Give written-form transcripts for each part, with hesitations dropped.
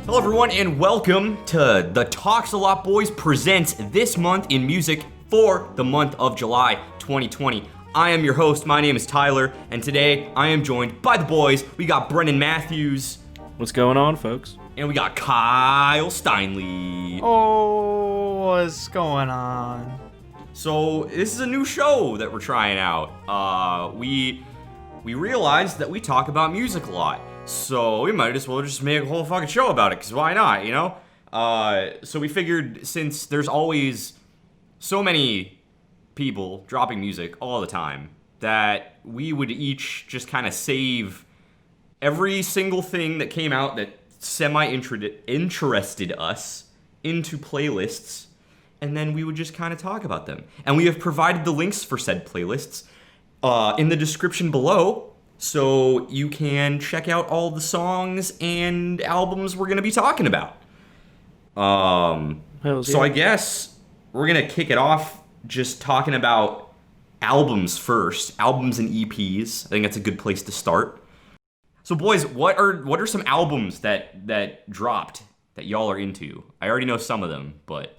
Hello everyone and welcome to the Talks a Lot Boys presents This Month in Music for the month of July 2020. I am your host, my name is Tyler, and today I am joined by the boys. We got Brennan Matthews. What's going on, folks? And we got Kyle Steinle. Oh, what's going on? So this is a new show that we're trying out. We realized that we talk about music a lot. So we might as well just make a whole fucking show about it, because why not, you know? So we figured, since there's always so many people dropping music all the time, that we would each just kind of save every single thing that came out that semi-interested us into playlists, and then we would just kind of talk about them. And we have provided the links for said playlists in the description below, so you can check out all the songs and albums we're going to be talking about. So I guess we're going to kick it off just talking about albums first. Albums and EPs. I think that's a good place to start. So boys, what are some albums that dropped that y'all are into? I already know some of them, but...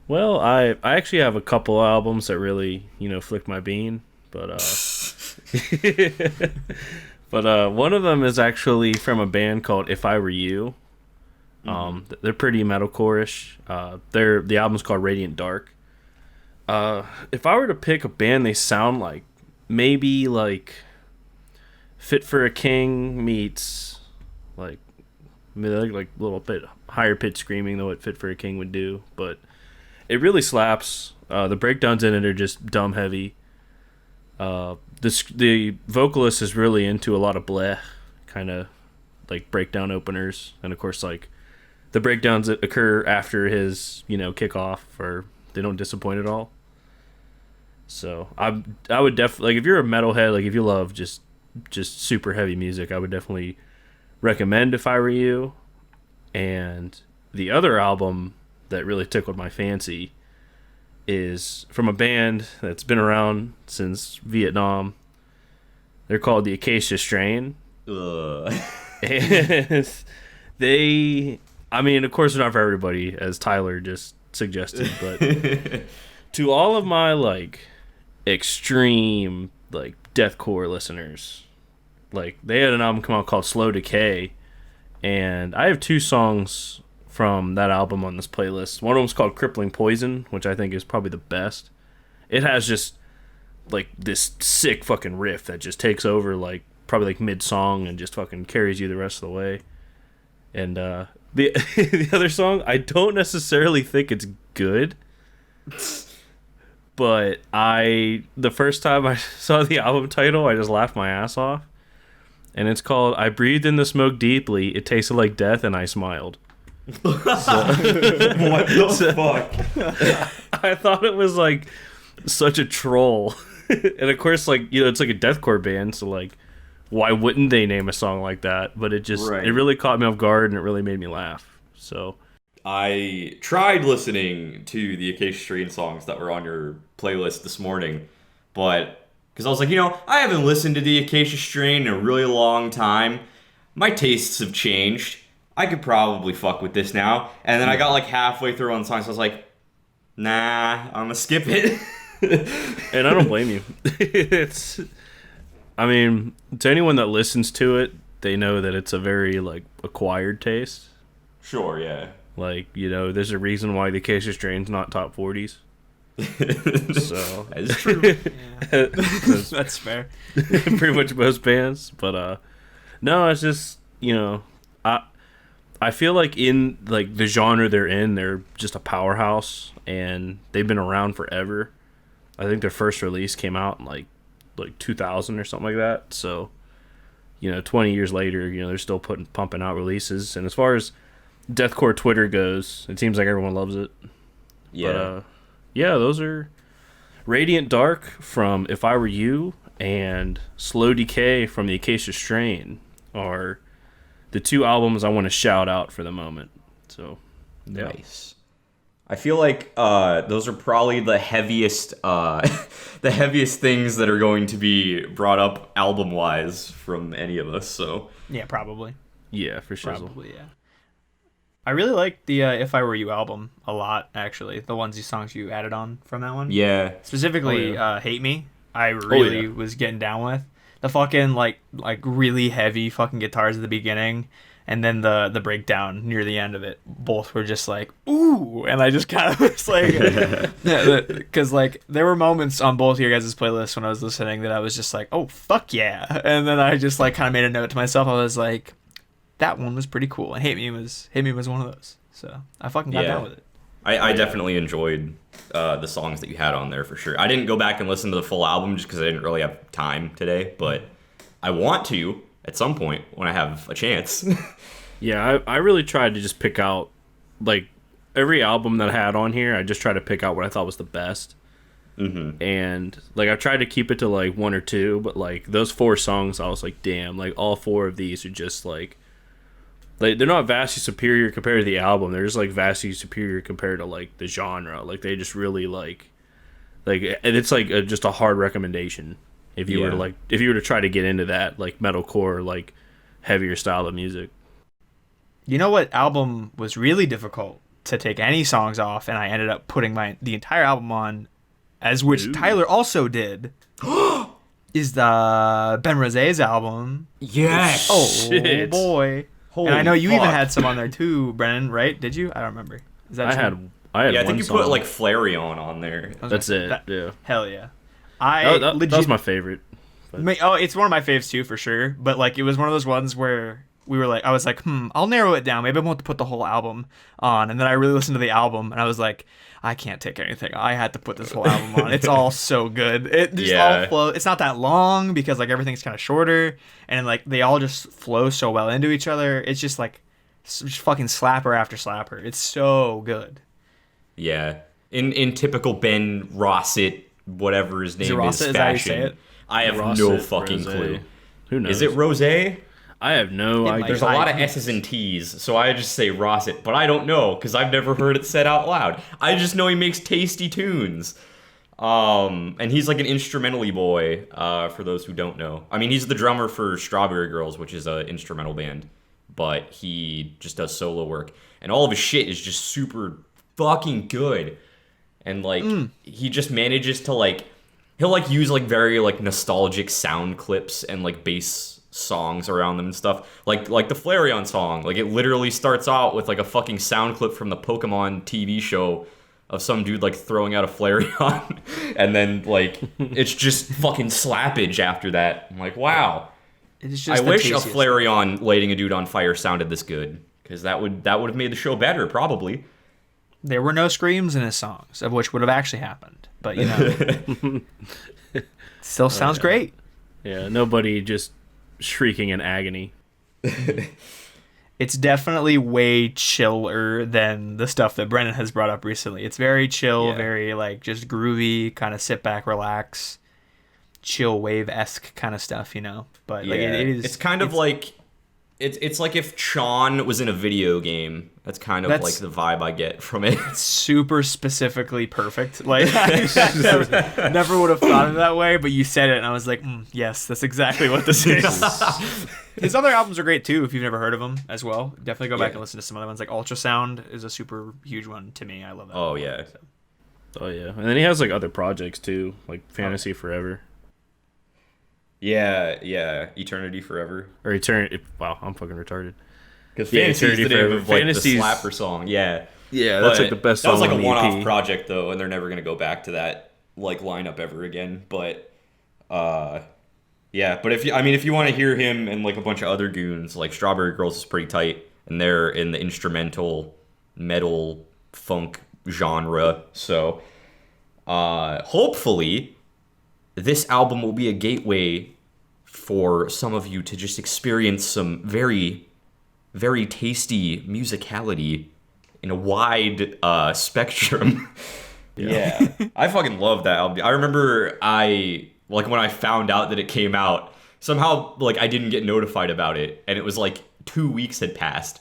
Well, I actually have a couple albums that really, flicked my bean, but but one of them is actually from a band called If I Were You. They're pretty metalcore-ish. The album's called Radiant Dark. If I were to pick a band they sound like, maybe like Fit for a King meets like a little bit higher pitch screaming than what Fit for a King would do, but it really slaps. The breakdowns in it are just dumb heavy. The vocalist is really into a lot of bleh, kind of like breakdown openers, and of course like the breakdowns that occur after his kickoff, or they don't disappoint at all. So I would definitely, like, if you're a metalhead, like if you love just super heavy music, I would definitely recommend If I Were You. And the other album that really tickled my fancy is from a band that's been around since Vietnam. They're called the Acacia Strain. And of course they're not for everybody, as Tyler just suggested, but to all of my like extreme like deathcore listeners, like, they had an album come out called Slow Decay, and I have two songs from that album on this playlist. One of them's called Crippling Poison, which I think is probably the best. It has just like this sick fucking riff that just takes over like probably like mid-song and just fucking carries you the rest of the way. And the the other song, I don't necessarily think it's good, but the first time I saw the album title, I just laughed my ass off. And it's called I Breathed in the Smoke Deeply, It Tasted Like Death, and I Smiled. What the fuck? I thought it was like such a troll. And of course, like, it's like a deathcore band, so like, why wouldn't they name a song like that? But it just, It really caught me off guard, and it really made me laugh. So I tried listening to the Acacia Strain songs that were on your playlist this morning, but because I was like, I haven't listened to the Acacia Strain in a really long time. My tastes have changed. I could probably fuck with this now. And then I got like halfway through on the song, so I was like, nah, I'm gonna skip it. And I don't blame you. To anyone that listens to it, they know that it's a very like acquired taste. Sure, yeah. Like, there's a reason why the Acacia Strain's not top 40s. So that's true. Yeah. That's fair. Pretty much most bands, but no, it's just I feel like in like the genre they're in, they're just a powerhouse, and they've been around forever. I think their first release came out in like 2000 or something like that. So 20 years later, they're still pumping out releases. And as far as deathcore Twitter goes, it seems like everyone loves it. Yeah. But, those are Radiant Dark from If I Were You and Slow Decay from the Acacia Strain are the two albums I want to shout out for the moment. So, yeah. Nice. I feel like those are probably the heaviest things that are going to be brought up album-wise from any of us. So Yeah, probably. Yeah, for sure. Probably, yeah. I really like the "If I Were You" album a lot. Actually, the songs you added on from that one. Yeah. Specifically, "Hate Me." I really was getting down with the fucking like really heavy fucking guitars at the beginning, and then the breakdown near the end of it. Both were just like ooh, and I just kind of was like, because like there were moments on both of your guys' playlists when I was listening that I was just like, oh fuck yeah, and then I just like kind of made a note to myself. I was like, that one was pretty cool, and Hate Me was one of those. So I fucking got down with it. I definitely enjoyed the songs that you had on there for sure. I didn't go back and listen to the full album just because I didn't really have time today, but I want to at some point when I have a chance. Yeah, I really tried to just pick out, like, every album that I had on here, I just tried to pick out what I thought was the best. Mm-hmm. And, like, I tried to keep it to, like, 1 or 2, but, like, those 4 songs, I was like, damn, like, all 4 of these are just, like, they're not vastly superior compared to the album. They're just like vastly superior compared to like the genre. Like they just really like, and it's like just a hard recommendation if you were to try to get into that like metalcore like heavier style of music. You know what album was really difficult to take any songs off, and I ended up putting the entire album on, as which Tyler also did. Is the Ben Rosé's album? Yes. Oh shit. Boy. Holy and I know you fuck. even had some on there too, Brennan, right? Did you? I don't remember. Is that true? I had yeah, I one think you song. put like Flareon on there. That's it. Yeah. Hell yeah. That was my favorite. It's one of my faves too, for sure. But like, it was one of those ones where I was like, I'll narrow it down. Maybe I won't put the whole album on. And then I really listened to the album, and I was like, I can't take anything. I had to put this whole album on. It's all so good. It just all flows. It's not that long because like everything's kind of shorter, and like they all just flow so well into each other. It's just like just fucking slapper after slapper. It's so good. Yeah. In typical Ben Rossett, whatever his name is, Rossett? Is that fashion, how you say it? I have Rossett, no fucking Rosé. clue. Who knows? Is it Rosé? I have no idea. There's a lot of S's and T's, so I just say Rossett, but I don't know because I've never heard it said out loud. I just know he makes tasty tunes. And he's like an instrumental-y boy, for those who don't know. I mean, he's the drummer for Strawberry Girls, which is an instrumental band, but he just does solo work. And all of his shit is just super fucking good. And like, he just manages to like, he'll like use like very like nostalgic sound clips and like bass songs around them and stuff, like the Flareon song. Like it literally starts out with like a fucking sound clip from the Pokemon TV show of some dude like throwing out a Flareon, and then like it's just fucking slappage after that. I'm like, wow. It's just I wish a Flareon lighting a dude on fire sounded this good, because that would have made the show better probably. There were no screams in his songs, of which would have actually happened, but you know, still sounds great. Yeah, nobody just shrieking in agony. It's definitely way chiller than the stuff that Brennan has brought up recently. It's very chill, very like just groovy, kind of sit back, relax, chill wave-esque kind of stuff, you know. But like it is. It's kind of like it's like if Chon was in a video game. That's kind of like the vibe I get from it. It's super specifically perfect. Like I never would have thought of it that way, but you said it, and I was like, yes, that's exactly what this is. His other albums are great too. If you've never heard of them as well, definitely go back and listen to some other ones. Like Ultrasound is a super huge one to me. I love that. Oh yeah. So. Oh yeah, and then he has like other projects too, like Fantasy Forever. Yeah, Eternity Forever. Or Eternity. Wow, I'm fucking retarded. Because Fantasy is the name of like the slapper song. Yeah, that's like the best song. That was like on a the one-off EP. project though, and they're never gonna go back to that like lineup ever again. But yeah. But if you want to hear him and like a bunch of other goons, like Strawberry Girls is pretty tight, and they're in the instrumental metal funk genre. So hopefully this album will be a gateway for some of you to just experience some very, very tasty musicality in a wide spectrum. Yeah. I fucking love that album. I remember when I found out that it came out, somehow like I didn't get notified about it, and it was like 2 weeks had passed.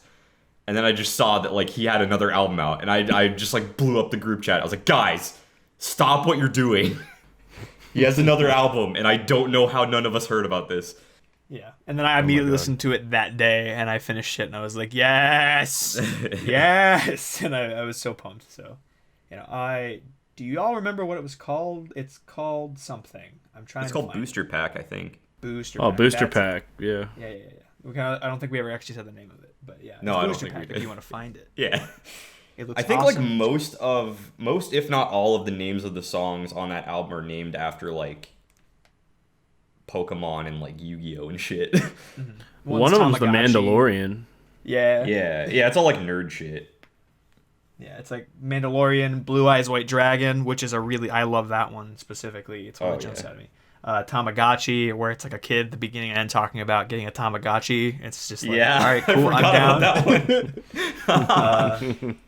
And then I just saw that like he had another album out, and I just like blew up the group chat. I was like, guys, stop what you're doing. He has another album, and I don't know how none of us heard about this. Yeah, and then I immediately listened to it that day, and I finished it, and I was like, yes, yes, and I was so pumped. So, do you all remember what it was called? It's called something. It's called Booster Pack, I think. Booster. Oh, Pack. Booster Pack. Yeah. Yeah. I don't think we ever actually said the name of it, but yeah. No, I don't Booster think we Pack did. if you want to find it. Yeah. It looks I think awesome. like most, if not all of the names of the songs on that album are named after like Pokemon and like Yu-Gi-Oh and shit. Mm-hmm. One of them's The Tamagotchi. Mandalorian. Yeah. Yeah, it's all like nerd shit. Yeah, it's like Mandalorian, Blue Eyes White Dragon, which is I love that one specifically. It's one that jumps out at me. Tamagotchi, where it's like a kid at the beginning and end talking about getting a Tamagotchi. It's just like, all right, cool, I'm down. That one.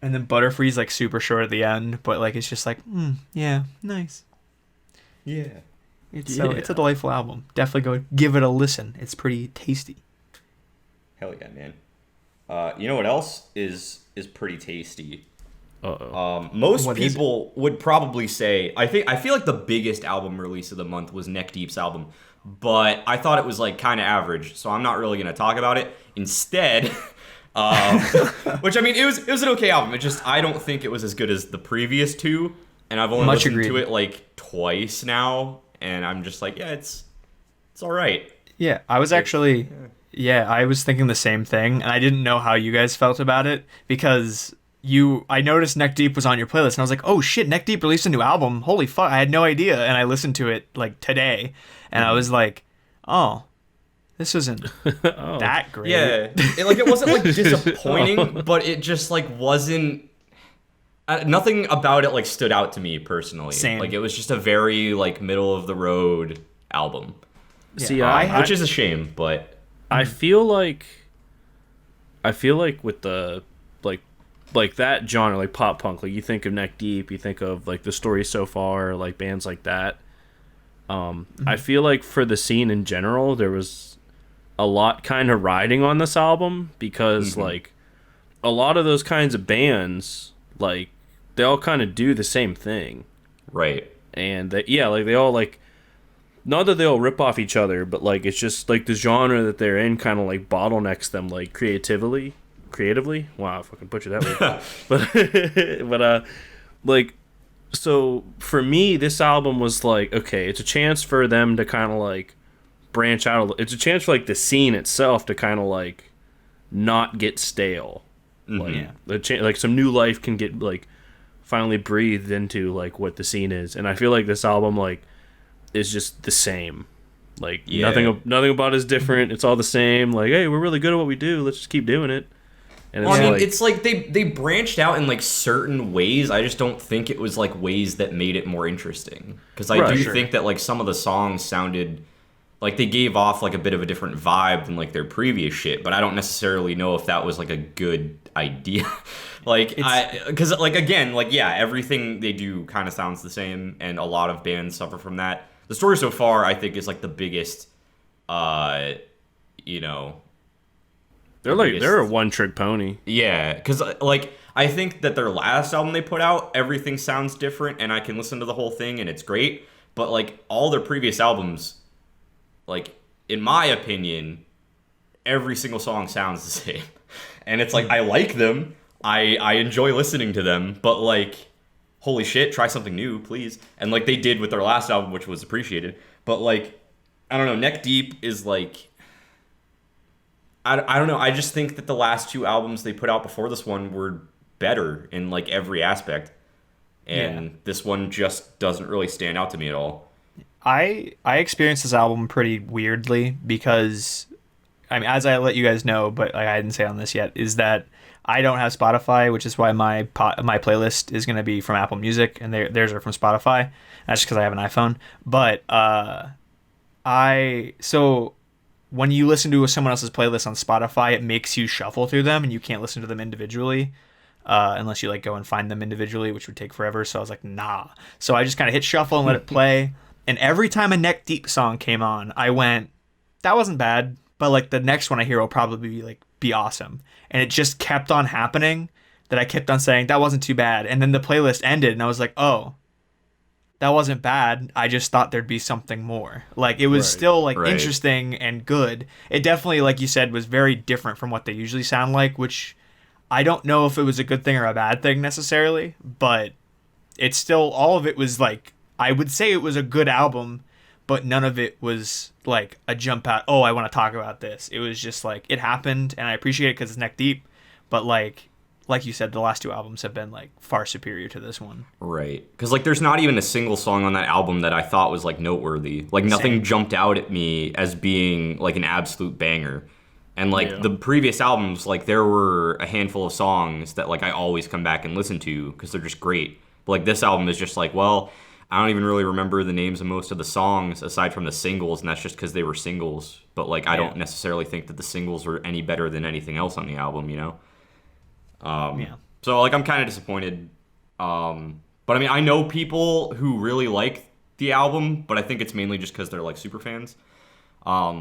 And then Butterfree's like super short at the end, but like it's just like, yeah, nice. Yeah. It's a delightful album. Definitely go give it a listen. It's pretty tasty. Hell yeah, man. You know what else is pretty tasty? Most people would probably say, I feel like the biggest album release of the month was Neck Deep's album, but I thought it was like kind of average, so I'm not really gonna talk about it. Instead, which I mean, it was an okay album. It just I don't think it was as good as the previous two, and I've only listened to it like twice now, and I'm just like, yeah, it's all right. Yeah, I was actually, I was thinking the same thing, and I didn't know how you guys felt about it because I noticed Neck Deep was on your playlist, and I was like, oh shit, Neck Deep released a new album. Holy fuck, I had no idea, and I listened to it like today, and I was like, oh, this isn't that great. Yeah, it wasn't like disappointing, but it just like wasn't. Nothing about it like stood out to me personally. Same. Like it was just a very like middle of the road album. Yeah. See, which is a shame, but I feel like with the like that genre, like pop punk, like you think of Neck Deep, you think of like The Story So Far, like bands like that. I feel like for the scene in general, there was a lot kind of riding on this album because like a lot of those kinds of bands, like they all kind of do the same thing, right? And they all like, not that they all rip off each other, but like it's just like the genre that they're in kind of like bottlenecks them like creatively. Wow, if I can put you that way. but like, so for me, this album was like, okay, it's a chance for them to kind of like branch out. It's a chance for like the scene itself to kind of like not get stale. Like like some new life can get like finally breathed into like what the scene is, and I feel like this album like is just the same. Like nothing about it is different. It's all the same. Like, hey, we're really good at what we do. Let's just keep doing it. And it's like they branched out in like certain ways. I just don't think it was like ways that made it more interesting. Because I do think that like some of the songs sounded like they gave off like a bit of a different vibe than like their previous shit. But I don't necessarily know if that was like a good idea. Because like again, like yeah, everything they do kind of sounds the same, and a lot of bands suffer from that. The Story So Far, I think, is like the biggest, they're a one-trick pony. Yeah, because like I think that their last album they put out, everything sounds different, and I can listen to the whole thing, and it's great. But like all their previous albums, like in my opinion, every single song sounds the same, and it's like I like them, I enjoy listening to them, but like holy shit, try something new, please. And like they did with their last album, which was appreciated. But like I don't know, Neck Deep is like. I don't know. I just think that the last two albums they put out before this one were better in like every aspect, and this one just doesn't really stand out to me at all. I experienced this album pretty weirdly because, I mean, as I let you guys know, but I didn't say on this yet, is that I don't have Spotify, which is why my playlist is going to be from Apple Music, and theirs are from Spotify. That's just because I have an iPhone. But when you listen to someone else's playlist on Spotify, it makes you shuffle through them, and you can't listen to them individually unless you like go and find them individually, which would take forever. So I was like, nah. So I just kind of hit shuffle and let it play. And every time a Neck Deep song came on, I went, that wasn't bad, but like the next one I hear will probably be awesome. And it just kept on happening that I kept on saying that wasn't too bad. And then the playlist ended, and I was like, oh, that wasn't bad. I just thought there'd be something more. Like, it was still, like, interesting and good. It definitely, like you said, was very different from what they usually sound like, which I don't know if it was a good thing or a bad thing necessarily, but it's still, all of it was, like, I would say it was a good album, but none of it was, like, a jump out, oh, I want to talk about this. It was just, like, it happened, and I appreciate it because it's neck deep, but, like you said, the last 2 albums have been, like, far superior to this one. Right. Because, like, there's not even a single song on that album that I thought was, like, noteworthy. Like, nothing jumped out at me as being, like, an absolute banger. And, like, the previous albums, like, there were a handful of songs that, like, I always come back and listen to because they're just great. But, like, this album is just like, well, I don't even really remember the names of most of the songs aside from the singles, and that's just because they were singles. But, like, I don't necessarily think that the singles were any better than anything else on the album, you know? So, like, I'm kind of disappointed. But, I mean, I know people who really like the album, but I think it's mainly just because they're, like, super fans.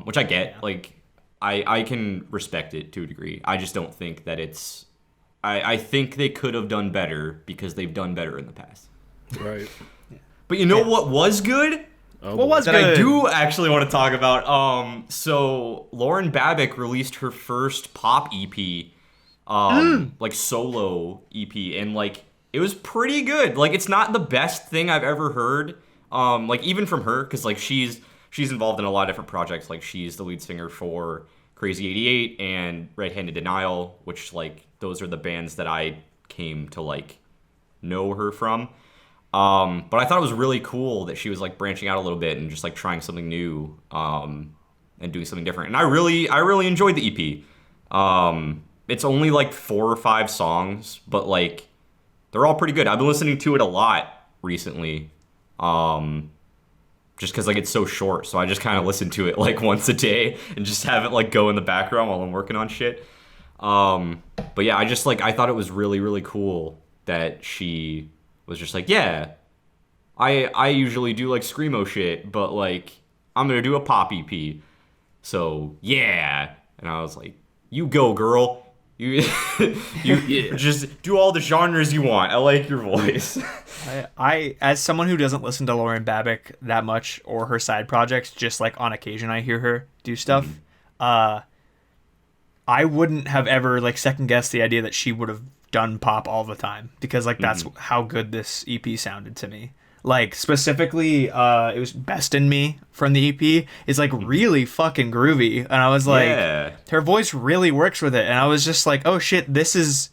Which I get. Yeah. Like, I can respect it to a degree. I just don't think that it's... I think they could have done better because they've done better in the past. Right. But you know what was good? What was that good? I do actually want to talk about. So Lauren Babic released her first pop EP, like solo EP, and like it was pretty good. Like it's not the best thing I've ever heard. Like even from her, because like she's involved in a lot of different projects. Like she's the lead singer for Crazy 88 and Red Handed Denial, which like those are the bands that I came to like know her from. But I thought it was really cool that she was like branching out a little bit and just like trying something new, and doing something different. And I really enjoyed the EP. It's only like 4 or 5 songs, but like they're all pretty good. I've been listening to it a lot recently, just because like it's so short. So I just kind of listen to it like once a day and just have it like go in the background while I'm working on shit. But yeah, I thought it was really, really cool that she was just like, yeah, I usually do like screamo shit, but like I'm gonna do a pop EP, so yeah. And I was like, you go, girl, you just do all the genres you want. I like your voice. I as someone who doesn't listen to Lauren Babic that much or her side projects, just like on occasion I hear her do stuff. I wouldn't have ever like second guessed the idea that she would have done pop all the time, because like that's how good this EP sounded to me. Like specifically it was Best in Me from the EP is like really fucking groovy, and I was like, her voice really works with it, and I was just like, oh shit, this is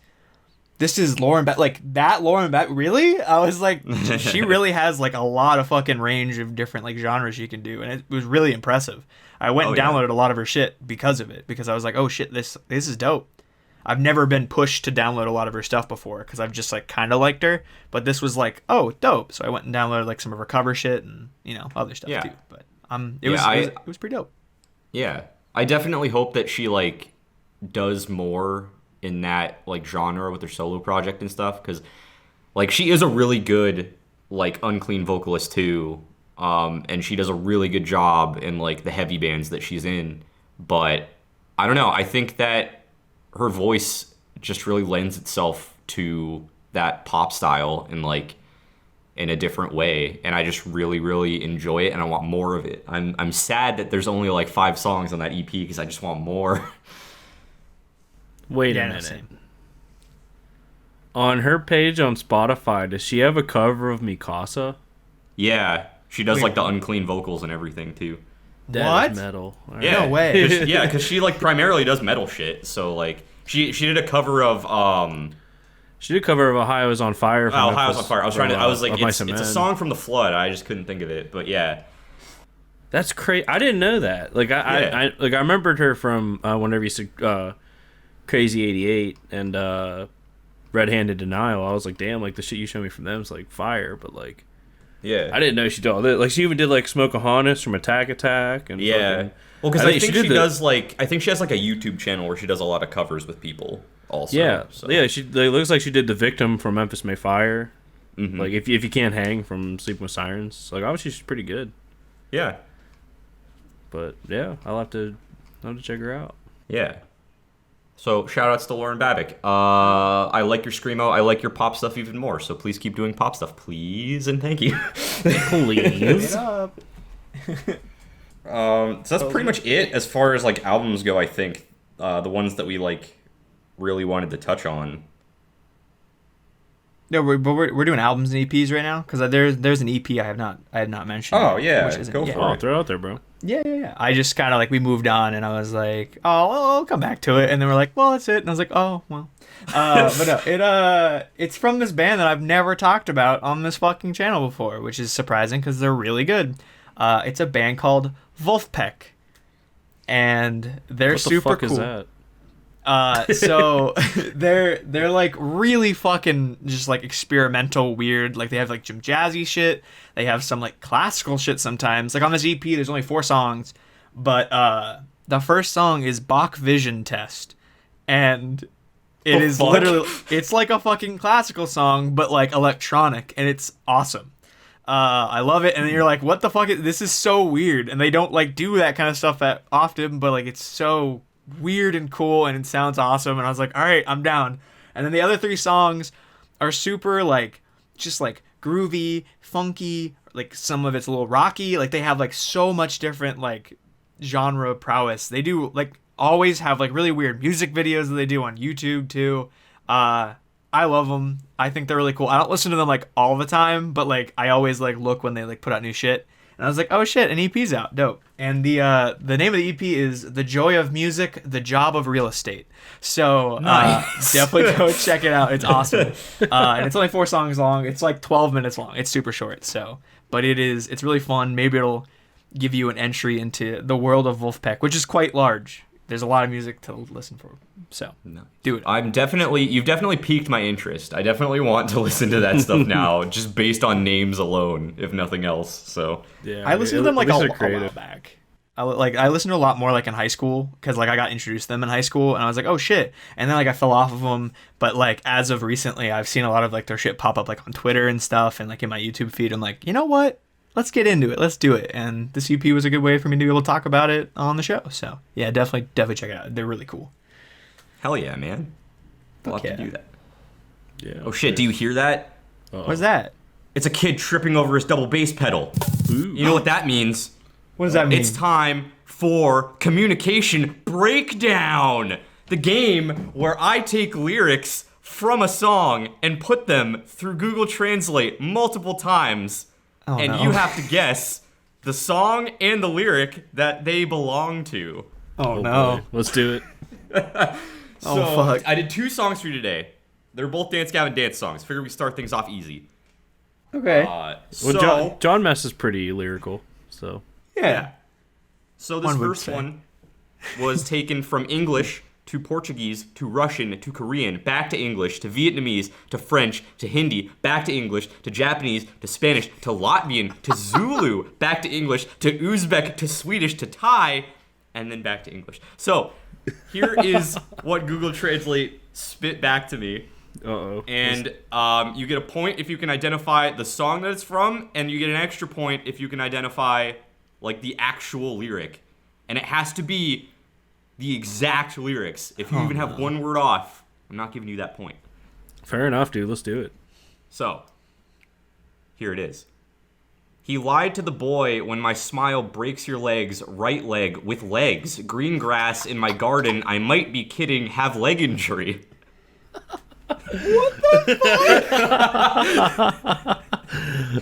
Lauren Babic, like that Lauren Babic, really? I was like, she really has like a lot of fucking range of different like genres she can do, and it was really impressive. I went and downloaded a lot of her shit because of it, because I was like, oh shit, this is dope. I've never been pushed to download a lot of her stuff before because I've just like kind of liked her, but this was like, oh, dope. So I went and downloaded like some of her cover shit and other stuff too. But it was pretty dope. Yeah, I definitely hope that she like does more in that like genre with her solo project and stuff, because like she is a really good like unclean vocalist too, and she does a really good job in like the heavy bands that she's in. But I don't know, I think that her voice just really lends itself to that pop style and like in a different way, and I just really, really enjoy it, and I want more of it. I'm sad that there's only like 5 songs on that EP because I just want more. Wait a minute. On her page on Spotify, does she have a cover of Mikasa? Yeah, she does like the unclean vocals and everything too. That is metal. Right. Yeah, no way. Because she like primarily does metal shit. So like she did a cover of She did a cover of Ohio's on Fire. Ohio's on Fire. I was like, it's a song from The Flood. I just couldn't think of it, but yeah. That's crazy. I didn't know that. Like I remembered her from whenever you said Crazy 88 and Red Handed Denial. I was like, damn, like the shit you showed me from them is like fire, but like. Yeah, I didn't know she did all that. Like she even did like Smokeahontas from Attack Attack and well, because I think she does like I think she has like a YouTube channel where she does a lot of covers with people also. Yeah, so. Yeah, she it looks like she did The Victim from Memphis May Fire. Mm-hmm. Like if you can't hang from Sleeping with Sirens, like obviously she's pretty good. Yeah, but yeah, I'll have to check her out. Yeah, So shout outs to Lauren Babic. I like your screamo. I like your pop stuff even more. So please keep doing pop stuff, please, and thank you. Please. Up. So that's pretty much it as far as like albums go. I think the ones that we like really wanted to touch on. No, we're doing albums and EPs right now because there's an EP I have not mentioned. Oh yeah, which go for Oh, it. throw it out there, bro. Yeah. I just kind of like we moved on, and I was like, oh, well, I'll come back to it, and then we're like, well, that's it, and I was like, oh, well, but no, it's from this band that I've never talked about on this fucking channel before, which is surprising because they're really good. It's a band called Wolfpack, and they're What the super fuck cool. is that? So they're like really fucking just like experimental weird. Like they have like some jazzy shit. They have some like classical shit sometimes. Like on this EP there's only 4 songs, but the first song is Bach Vision Test. And it is fuck? literally it's like a fucking classical song but like electronic, and it's awesome. I love it, and then you're like, what the fuck this is so weird, and they don't like do that kind of stuff that often, but like it's so weird and cool, and it sounds awesome, and I was like, all right, I'm down. And then the other 3 songs are super like just like groovy, funky, like some of it's a little rocky. Like they have like so much different like genre prowess. They do like always have like really weird music videos that they do on YouTube too. I love them. I think they're really cool. I don't listen to them like all the time, but like I always like look when they like put out new shit. And I was like, oh shit, an EP's out. Dope. And the name of the EP is The Joy of Music, The Job of Real Estate. So Nice. definitely go check it out. It's awesome. And it's only 4 songs long. It's like 12 minutes long. It's super short. So, but it's really fun. Maybe it'll give you an entry into the world of Wolfpack, which is quite large. There's a lot of music to listen for. So do it. You've definitely piqued my interest. I definitely want to listen to that stuff now, just based on names alone, if nothing else. So Yeah, I listened to them like at a least they're while back. I listened to a lot more like in high school because like I got introduced to them in high school, and I was like, oh shit, and then like I fell off of them. But like as of recently, I've seen a lot of like their shit pop up like on Twitter and stuff, and like in my YouTube feed. I'm like, you know what? Let's get into it. Let's do it. And this EP was a good way for me to be able to talk about it on the show. So yeah, definitely check it out. They're really cool. hell yeah, man. We'll have Yeah. to do that. Yeah. Oh shit, do you hear that? What's that? It's a kid tripping over his double bass pedal. Ooh. You know what that means? What does that mean? It's time for Communication Breakdown, the game where I take lyrics from a song and put them through Google Translate multiple times, and no. you have to guess the song and the lyric that they belong to. Oh, Oh, no. boy. Let's do it. So, fuck. I did 2 songs for you today. They're both Dance Gavin Dance songs. Figure we start things off easy. Okay. Well, John Mess is pretty lyrical, so yeah. So this One would first say. one was taken from English to Portuguese to Russian to Korean, back to English to Vietnamese to French to Hindi, back to English to Japanese to Spanish to Latvian to Zulu, back to English to Uzbek to Swedish to Thai, and then back to English. So here is what Google Translate spit back to me. uh-oh. And you get a point if you can identify the song that it's from, and you get an extra point if you can identify like the actual lyric. And it has to be the exact lyrics. If you even have one word off, I'm not giving you that point. Fair enough, dude. Let's do it. So, here it is. He lied to the boy when my smile breaks your legs, right leg with legs. Green grass in my garden, I might be kidding, have leg injury.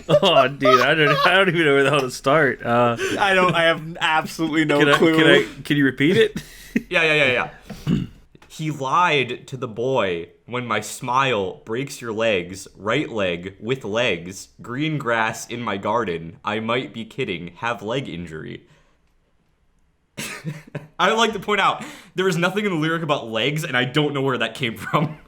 Oh, dude, I don't even know where the hell to start. I have absolutely no clue. Can you repeat it? Yeah. He lied to the boy when my smile breaks your legs, right leg with legs, green grass in my garden. I might be kidding, have leg injury. I would like to point out, there is nothing in the lyric about legs, and I don't know where that came from.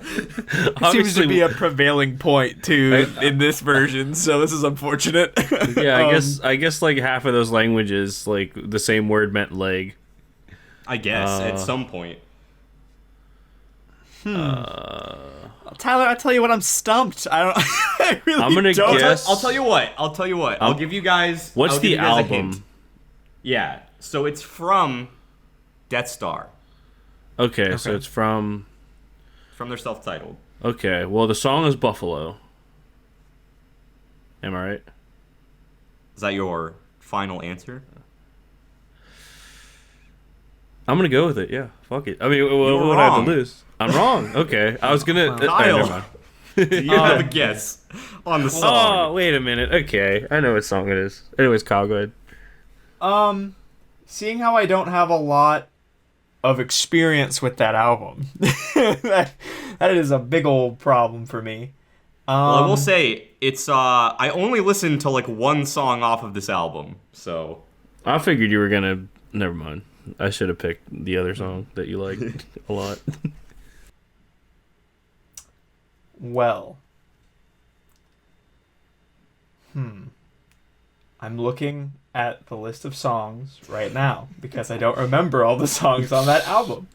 It seems to be a prevailing point too in this version, so this is unfortunate. Yeah, I guess like half of those languages, like the same word meant leg. I guess, at some point. Tyler, I tell you what, I'm stumped. I don't. I really I'm gonna don't. guess. I'll tell you what. I'll give you guys. What's I'll give the you guys a album? hint. Yeah, so it's from Death Star. Okay, so it's from their self-titled. Okay, well the song is Buffalo. Am I right? Is that your final answer? I'm gonna go with it. Yeah, fuck it. I mean, what would I have to lose? I'm wrong. Okay, I was gonna. Kyle, never mind. do you have a guess on the song? Oh, wait a minute. Okay, I know what song it is. Anyways, Kyle, go ahead. Seeing how I don't have a lot of experience with that album, that is a big old problem for me. Well, I will say it's I only listened to like one song off of this album, so I figured you were gonna. Never mind. I should have picked the other song that you liked a lot. Well, I'm looking at the list of songs right now because I don't remember all the songs on that album.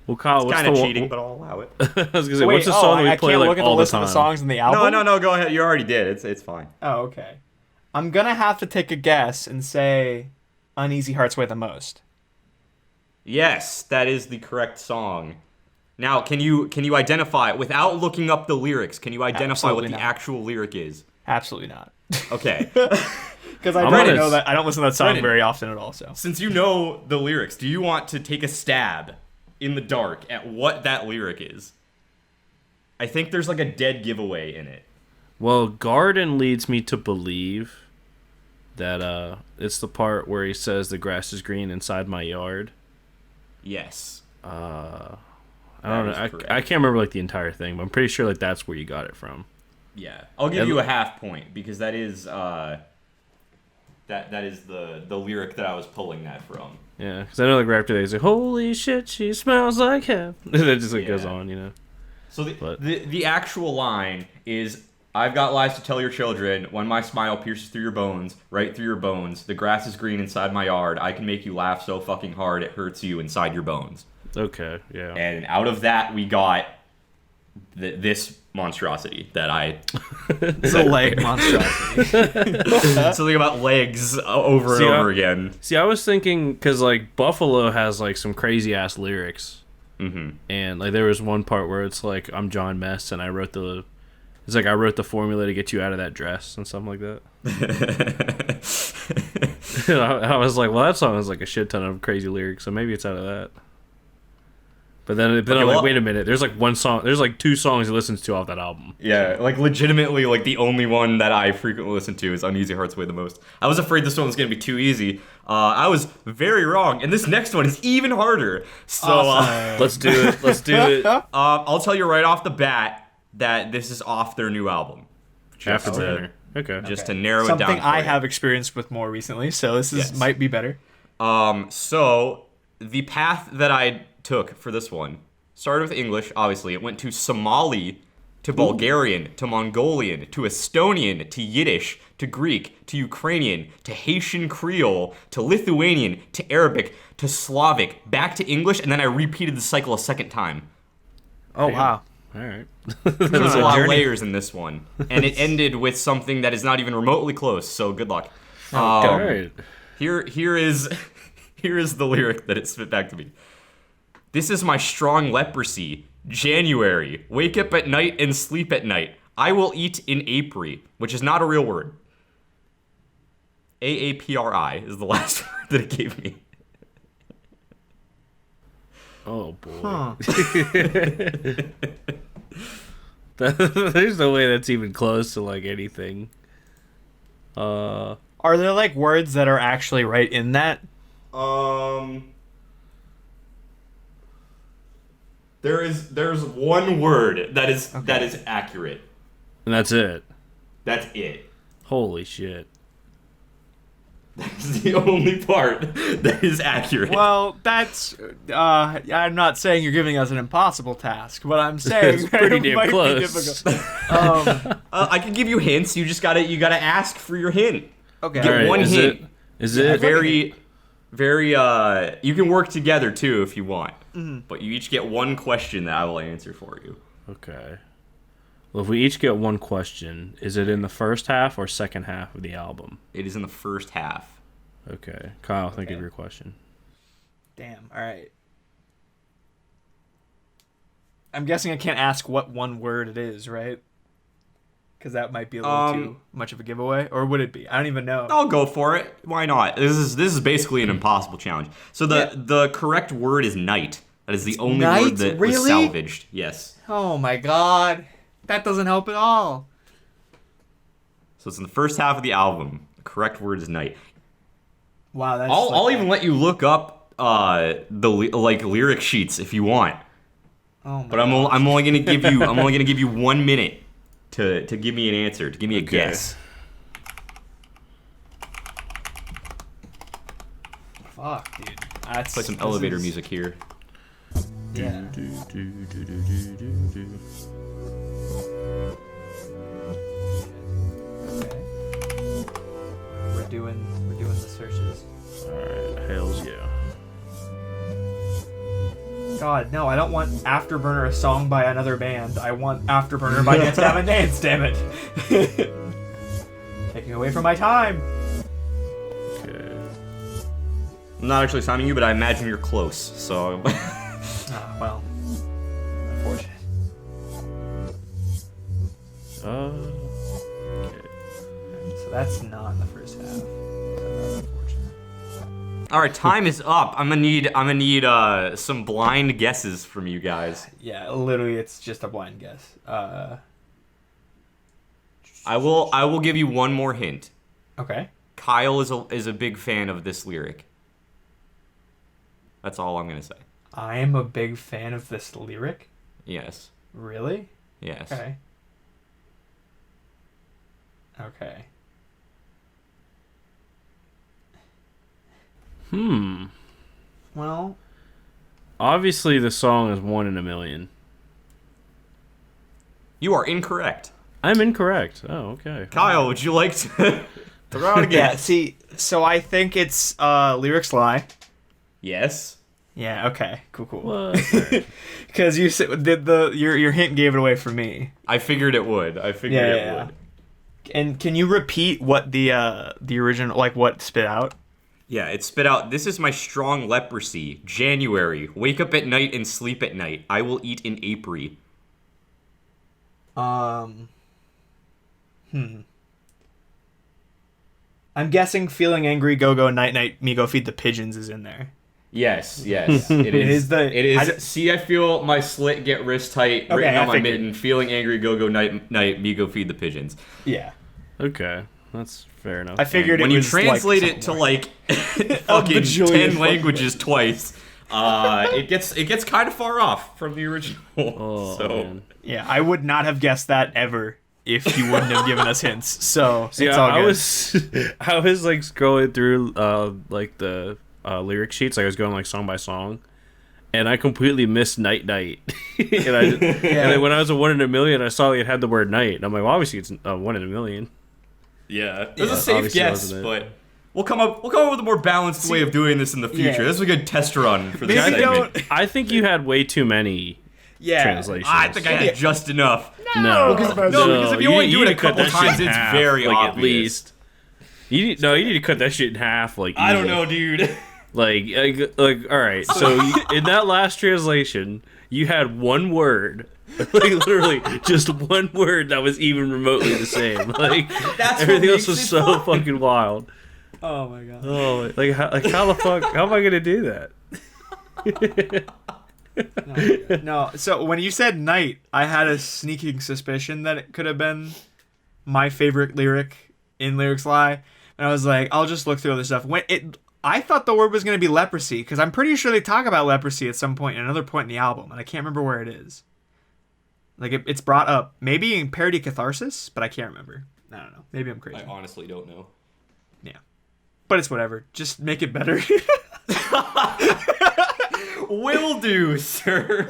Well, Kyle, what's kind the of one? cheating, but I'll allow it. I was gonna say, what's the song we play I can't like look at all the list the of time? the songs in the album? No, go ahead. You already did. It's fine. Oh, okay. I'm gonna have to take a guess and say "Uneasy Hearts Weigh the Most." Yes, that is the correct song. Now, can you identify without looking up the lyrics? Can you identify Absolutely what the not. actual lyric is? Absolutely not. Okay. Because I I'm don't honest. know that. I don't listen to that song Brennan. very often at all. So Since you know the lyrics, do you want to take a stab in the dark at what that lyric is? I think there's like a dead giveaway in it. Well, Garden leads me to believe that it's the part where he says the grass is green inside my yard. Yes. I don't know. That is correct. I can't remember like the entire thing, but I'm pretty sure like that's where you got it from. Yeah. I'll give you a half point because that is that is the lyric that I was pulling that from. Yeah, because I know like right after they say, "Holy shit, she smells like heaven." And it just like goes Yeah. on, you know. So But- the actual line is, "I've got lies to tell your children. When my smile pierces through your bones, right through your bones. The grass is green inside my yard. I can make you laugh so fucking hard it hurts you inside your bones." Okay, yeah. And out of that, we got this monstrosity that I it's a leg monstrosity. something about legs over See, and over again. See, I was thinking because like Buffalo has like some crazy ass lyrics, and like there was one part where it's like I'm John Mess and I wrote the formula to get you out of that dress and something like that. And I was like, well, that song has like a shit ton of crazy lyrics, so maybe it's out of that. But then I'm well- like, wait a minute. There's like one song. There's like two songs he listens to off that album. Yeah, like legitimately, like the only one that I frequently listen to is "Uneasy Hearts Weigh the Most." I was afraid this one was gonna be too easy. I was very wrong, and this next one is even harder. So Let's do it. Let's do it. I'll tell you right off the bat that this is off their new album. After Just to- dinner. Okay. Just to narrow it Something down. for I you. have experienced with more recently, so this Yes. might be better. So the path that I took for this one started with English, obviously. It went to Somali, to Bulgarian, to Mongolian, to Estonian, to Yiddish, to Greek, to Ukrainian, to Haitian Creole, to Lithuanian, to Arabic, to Slavic, back to English, and then I repeated the cycle a second time. Oh wow! All right. There's a a lot of journey. layers in this one. And it ended with something that is not even remotely close, so good luck. All right. Here is the lyric that it spit back to me. "This is my strong leprosy. January. Wake up at night and sleep at night. I will eat in April," which is not a real word. AAPRI is the last word that it gave me. Oh boy. There's no way that's even close to like anything. Are there like words that are actually right in that? There's one word that is accurate. And that's it. That's it. Holy shit. That's the only part that is accurate. Well, that's. I'm not saying you're giving us an impossible task, but I'm saying It's pretty it damn might be close. difficult. I can give you hints. You just gotta ask for your hint. Okay. Get one is hint. Is it Very. You can work together too if you want. But you each get one question that I will answer for you. Okay. Well, if we each get one question, is it in the first half or second half of the album? It is in the first half. Okay. Kyle, think of your question. Damn. All right. I'm guessing I can't ask what one word it is, right? Because that might be a little too much of a giveaway, or would it be? I don't even know. I'll go for it. Why not? This is basically an impossible challenge. So the correct word is night. That is the only word that was salvaged. Yes. Oh my god, that doesn't help at all. So it's in the first half of the album. The correct word is night. Wow, that's. I'll even let you look up the lyric sheets if you want. Oh my but I'm only gonna give you 1 minute to give me an answer, to give me a guess. Fuck, dude. Let's play some elevator music here. Yeah. Okay. We're doing the searches. Alright, hells yeah. God, no, I don't want Afterburner, a song by another band. I want Afterburner by Dance Gavin Dance, damn it. Taking away from my time. Okay. I'm not actually signing you, but I imagine you're close, so... Ah, well. Unfortunate. Okay. So that's not in the first half. So that's unfortunate. Alright, time is up. I'm gonna need some blind guesses from you guys. Yeah, literally it's just a blind guess. I will give you one more hint. Okay. Kyle is a big fan of this lyric. That's all I'm gonna say. I am a big fan of this lyric. Yes. Really? Yes. Okay. Okay. Well, Obviously, the song is 1 in a million. You are incorrect. I'm incorrect. Oh, okay. Kyle, would you like to throw out again? yeah, see, so I think it's Lyrics Lie. Yes. Yeah, okay. Cool. What? Because you said your hint gave it away for me. I figured it would. Yeah. And can you repeat what the original, like, what spit out? Yeah, it spit out, "This is my strong leprosy. January. Wake up at night and sleep at night. I will eat in April." I'm guessing Feeling Angry, Go Go, Night Night, Me Go Feed the Pigeons is in there. Yes. It is. It is. See, I feel my slit get wrist tight, Okay, written I on my figured. mitten. Feeling angry, go go night, me go feed the pigeons. Yeah. Okay, that's fair enough. I figured When it you was translate like it to something like fucking bajillion 10 fucking languages twice, it gets kind of far off from the original. Oh, so man. Yeah, I would not have guessed that ever if you wouldn't have given us hints. So See, it's all I good. was like scrolling through like the lyric sheets. Like I was going like song by song, and I completely missed Night Night. and then when I was a 1 in a million, I saw it had the word night. And I'm like, well, obviously it's 1 in a million. yeah, it was a safe obviously guess, wasn't it. but we'll come up with a more balanced way of doing this in the future. Yeah. This is a good test run for this Maybe segment. don't- I think you had way too many translations. I think I had just enough. No, because if you only do it a couple times, it's very like, obvious. At least. You need to cut that shit in half. Like I don't easily. know, dude. Like, all right. So in that last translation, you had one word, like literally just one word that was even remotely the same. Like That's everything what else was makes it so fun. fucking wild. Oh my god. Oh, like how the fuck? How am I gonna do that? No, so when you said night, I had a sneaking suspicion that it could have been my favorite lyric in Lyrics Lie. And I was like, I'll just look through other stuff. I thought the word was going to be leprosy, because I'm pretty sure they talk about leprosy at some point, another point in the album, and I can't remember where it is. Like, it's brought up, maybe in Parody Catharsis, but I can't remember. I don't know. Maybe I'm crazy. I honestly don't know. Yeah. But it's whatever. Just make it better. Will do, sir.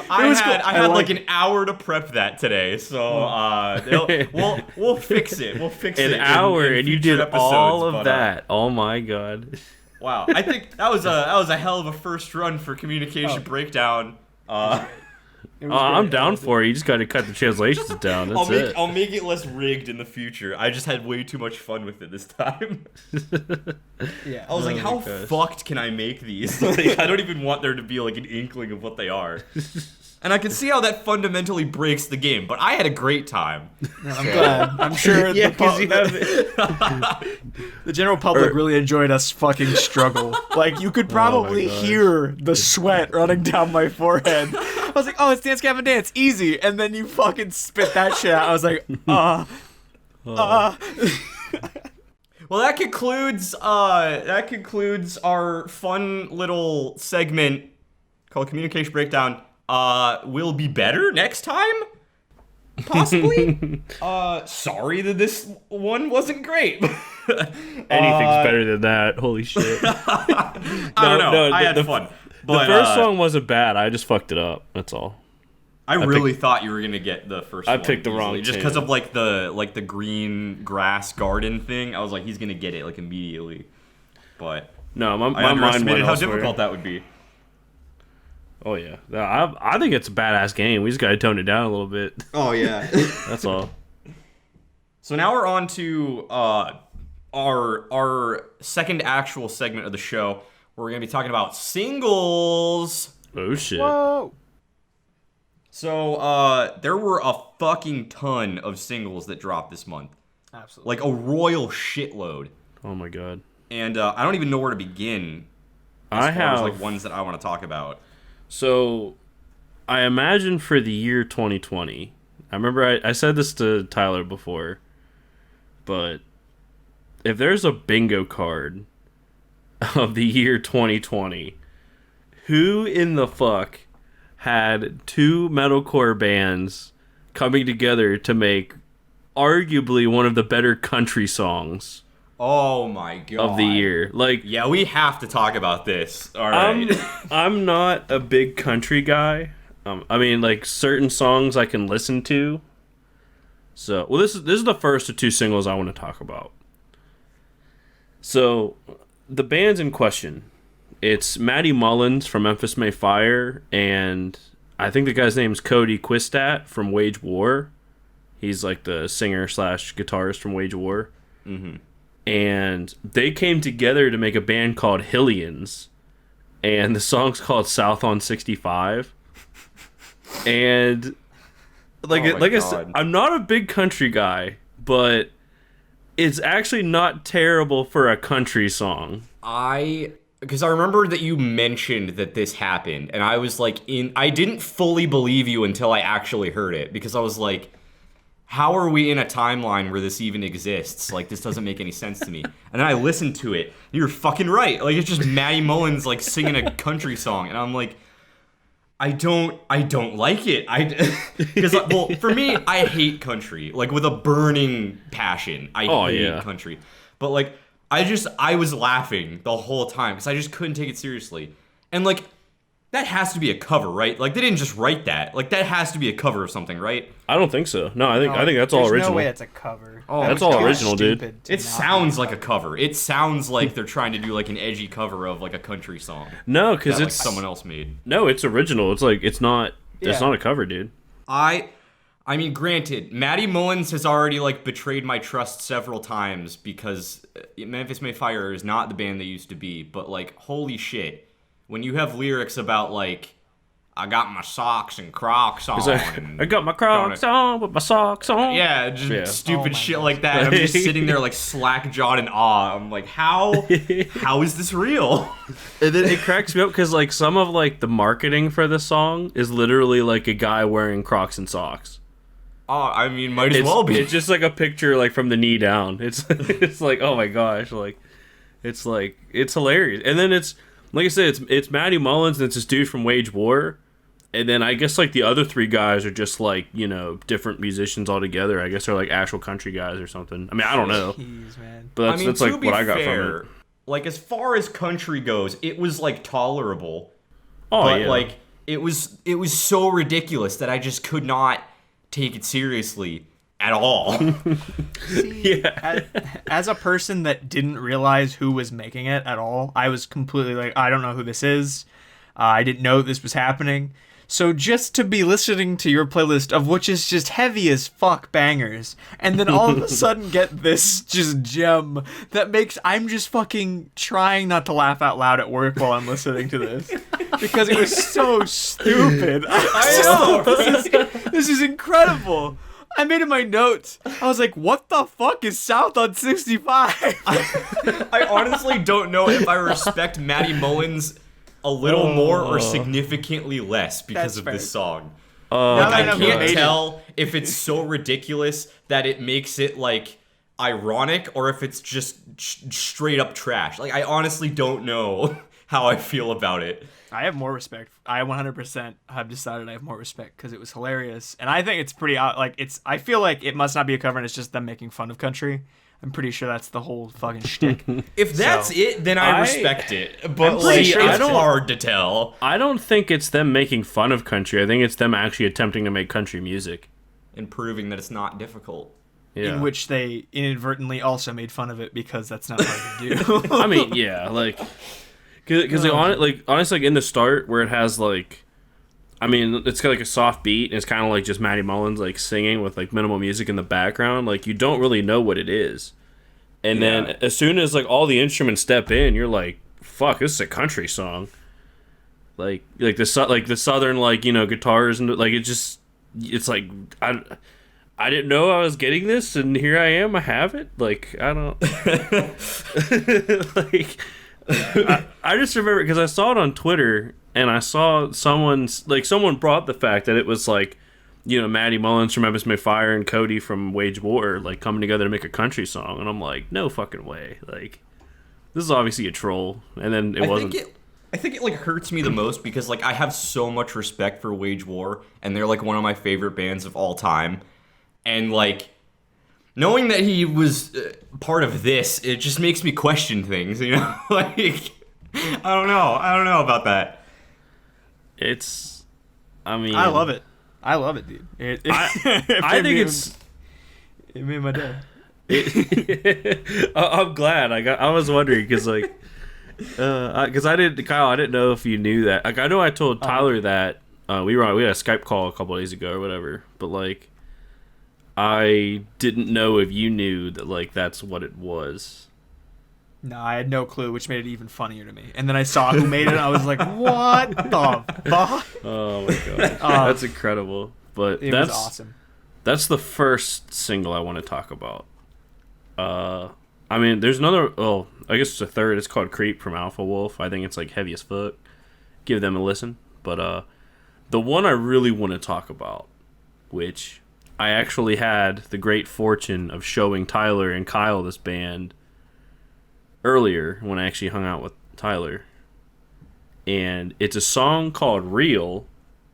I was had cool. I like like an hour to prep that today, so we'll fix it. We'll fix it. An hour, in and you future did episodes, all of but, that. Oh my god. Wow, I think that was a hell of a first run for communication breakdown. I'm down for it. You just got to cut the translations down. That's it. I'll make it less rigged in the future. I just had way too much fun with it this time. Yeah. I was like, Oh how my gosh. fucked can I make these? Like, I don't even want there to be like an inkling of what they are. And I can see how that fundamentally breaks the game, but I had a great time. I'm glad. I'm sure Yeah, because the general public really enjoyed us fucking struggle. Like, you could probably hear the sweat running down my forehead. I was like, oh, it's Dance Gavin Dance, easy. And then you fucking spit that shit out. I was like, Well, that concludes our fun little segment called Communication Breakdown. Will be better next time? Possibly? Sorry that this one wasn't great. Anything's better than that. Holy shit. I don't know. I had fun. But, the first song wasn't bad. I just fucked it up. That's all. I really thought you were gonna get the first one. I picked the wrong just because of like the green grass garden thing. I was like, he's gonna get it like immediately. But no, my I mind went how elsewhere. difficult that would be. Oh yeah, I think it's a badass game. We just gotta tone it down a little bit. Oh yeah, that's all. So now we're on to our second actual segment of the show, where we're gonna be talking about singles. Oh shit. whoa. So, there were a fucking ton of singles that dropped this month. Absolutely. Like a royal shitload. Oh my god. And I don't even know where to begin. As far as like ones that I want to talk about. So, I imagine for the year 2020. I remember I said this to Tyler before, but if there's a bingo card of the year 2020, who in the fuck had two metalcore bands coming together to make arguably one of the better country songs Oh my god. of the year? Like, yeah, we have to talk about this. All right. I'm not a big country guy. I mean, like, certain songs I can listen to. So, well, this is the first of two singles I want to talk about. So, the bands in question, it's Matty Mullins from Memphis May Fire, and I think the guy's name's Cody Quistat from Wage War. He's like the singer / guitarist from Wage War. Mm-hmm. And they came together to make a band called Hillians, and the song's called South on 65. And like I said, I'm not a big country guy, but it's actually not terrible for a country song. Because I remember that you mentioned that this happened, and I was like, I didn't fully believe you until I actually heard it, because I was like, how are we in a timeline where this even exists? Like, this doesn't make any sense to me. And then I listened to it, and you're fucking right. Like, it's just Matty Mullins, like, singing a country song, and I'm like, I don't like it. Because, well, for me, I hate country, like, with a burning passion. I hate country. But, like, I was laughing the whole time because I just couldn't take it seriously. And, like, that has to be a cover, right? Like, they didn't just write that. Like, that has to be a cover of something, right? I don't think so. No, I think that's all original. There's no way it's a cover. Oh, that's all original, dude. It sounds like a cover. It sounds like they're trying to do, like, an edgy cover of, like, a country song. No, because it's... like, someone else made. No, it's original. It's like, it's not a cover, dude. I mean, granted, Matty Mullins has already, like, betrayed my trust several times because Memphis May Fire is not the band they used to be, but, like, holy shit. When you have lyrics about, like, I got my socks and Crocs on. I got my Crocs on with my socks on. Yeah, just stupid shit like that. I'm just sitting there, like, slack-jawed in awe. I'm like, how is this real? And then it cracks me up because, like, some of, like, the marketing for the song is literally, like, a guy wearing Crocs and socks. Oh, I mean, might as well be. It's just like a picture, like, from the knee down. It's like, oh my gosh, like, it's hilarious. And then it's, like I said, it's Matty Mullins and it's this dude from Wage War. And then I guess, like, the other three guys are just, like, you know, different musicians altogether. I guess they're, like, actual country guys or something. I mean, I don't know. Jeez, man. But that's like, what I got from it. Like, as far as country goes, it was, like, tolerable. Oh, but, yeah. like, it was so ridiculous that I just could not take it seriously at all. See, as a person that didn't realize who was making it at all, I was completely like, I don't know who this is. I didn't know this was happening. So just to be listening to your playlist, of which is just heavy as fuck bangers, and then all of a sudden get this just gem that makes I'm just fucking trying not to laugh out loud at work while I'm listening to this. because it was so stupid. I know. This is incredible. I made in my notes. I was like, what the fuck is South on 65? I honestly don't know if I respect Matty Mullins a little more or significantly less because That's of fair. this song. Now I that I've can't made it- tell if it's so ridiculous that it makes it like ironic or if it's just straight up trash. Like I honestly don't know how I feel about it. I have more respect. I 100% have decided I have more respect because it was hilarious, and I think it's pretty out. Like it's. I feel like it must not be a cover, and it's just them making fun of country. I'm pretty sure that's the whole fucking shtick. If that's it, then I respect it. But I'm like, pretty sure it's that's it. hard to tell. I don't think it's them making fun of country. I think it's them actually attempting to make country music. And proving that it's not difficult. Yeah. In which they inadvertently also made fun of it because that's not hard to do. I mean, yeah, like, because honestly, like in the start where it has like, I mean, it's got like a soft beat and it's kind of like just Matty Mullins like singing with like minimal music in the background. Like you don't really know what it is, and then as soon as like all the instruments step in, you're like, fuck, this is a country song. Like the southern like guitars and like it's like I didn't know I was getting this, and here I am. I have it. Like I don't like. I just remember because I saw it on Twitter, and I saw someone brought the fact that it was like, Matty Mullins from Memphis May Fire and Cody from Wage War like coming together to make a country song, and I'm like, no fucking way. Like this is obviously a troll, and then it wasn't. I think it like hurts me the most because like I have so much respect for Wage War, and they're like one of my favorite bands of all time. And, like, knowing that he was part of this, it just makes me question things, like, I don't know about that. I mean... I love it, dude. I think It made my day. I'm glad. I was wondering, because, like... Because I didn't know if you knew that. Like, I know I told Tyler that we had a Skype call a couple days ago or whatever, but, like... I didn't know if you knew that, like, that's what it was. No, I had no clue, which made it even funnier to me. And then I saw who made it, and I was like, what the fuck? Oh, my God. That's incredible. But It was awesome. That's the first single I want to talk about. I mean, there's another... Oh, I guess it's a third. It's called Creep from Alpha Wolf. I think it's, like, heavy as fuck. Give them a listen. But the one I really want to talk about, which... I actually had the great fortune of showing Tyler and Kyle this band earlier when I actually hung out with Tyler. And it's a song called Real.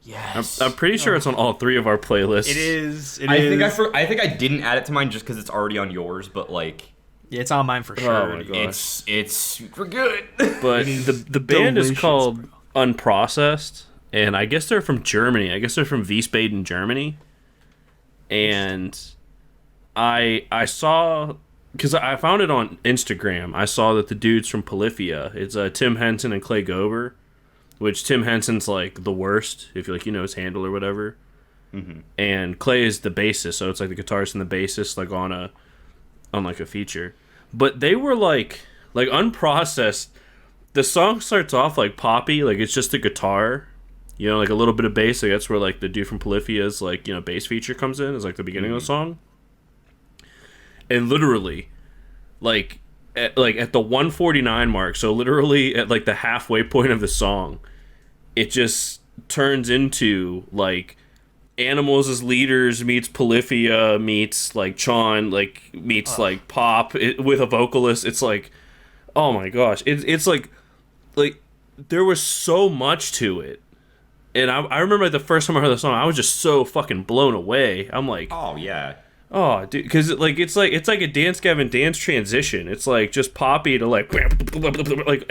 Yes. I'm pretty sure it's on all three of our playlists. It is. I think I didn't add it to mine just because it's already on yours, but like... Yeah, it's on mine for sure. Oh my gosh. It's super good. But the band is delicious, called bro. Unprocessed. And I guess they're from Germany. I guess they're from Wiesbaden, Germany. And I saw, because I found it on Instagram, I saw that the dudes from Polyphia, it's Tim Henson and Clay Gober, which Tim Henson's like the worst, if you his handle or whatever. Mm-hmm. And Clay is the bassist, so it's like the guitarist and the bassist like on a feature. But they were like Unprocessed. The song starts off like poppy, like it's just a guitar. Like a little bit of bass. Like that's where like the dude from Polyphia's like bass feature comes in. Is like the beginning of the song. And literally, like at the 149 mark. So literally at like the halfway point of the song, it just turns into like Animals as Leaders meets Polyphia meets like Chon like meets like pop with a vocalist. It's like, oh my gosh, it's like there was so much to it. And I remember the first time I heard the song, I was just so fucking blown away. I'm like, oh yeah, oh dude, because it's like a Dance Gavin Dance transition. It's like just poppy to like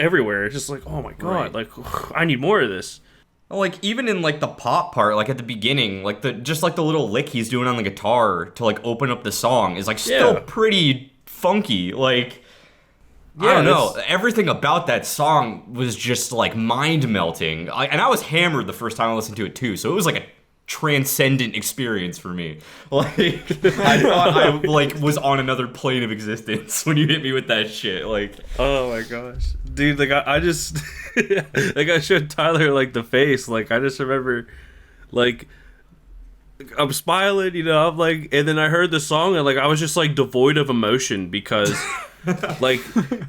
everywhere. It's just like, oh my god, like I need more of this. Like even in like the pop part, like at the beginning, like the little lick he's doing on the guitar to like open up the song is like still pretty funky. Like I don't know, everything about that song was just like mind melting. And I was hammered the first time I listened to it too, so it was like transcendent experience for me. Like, I thought I like was on another plane of existence when you hit me with that shit. Like, oh my gosh, dude! Like I just like I showed Tyler like the face. Like I just remember, like I'm smiling, I'm like, and then I heard the song and like I was just like devoid of emotion because like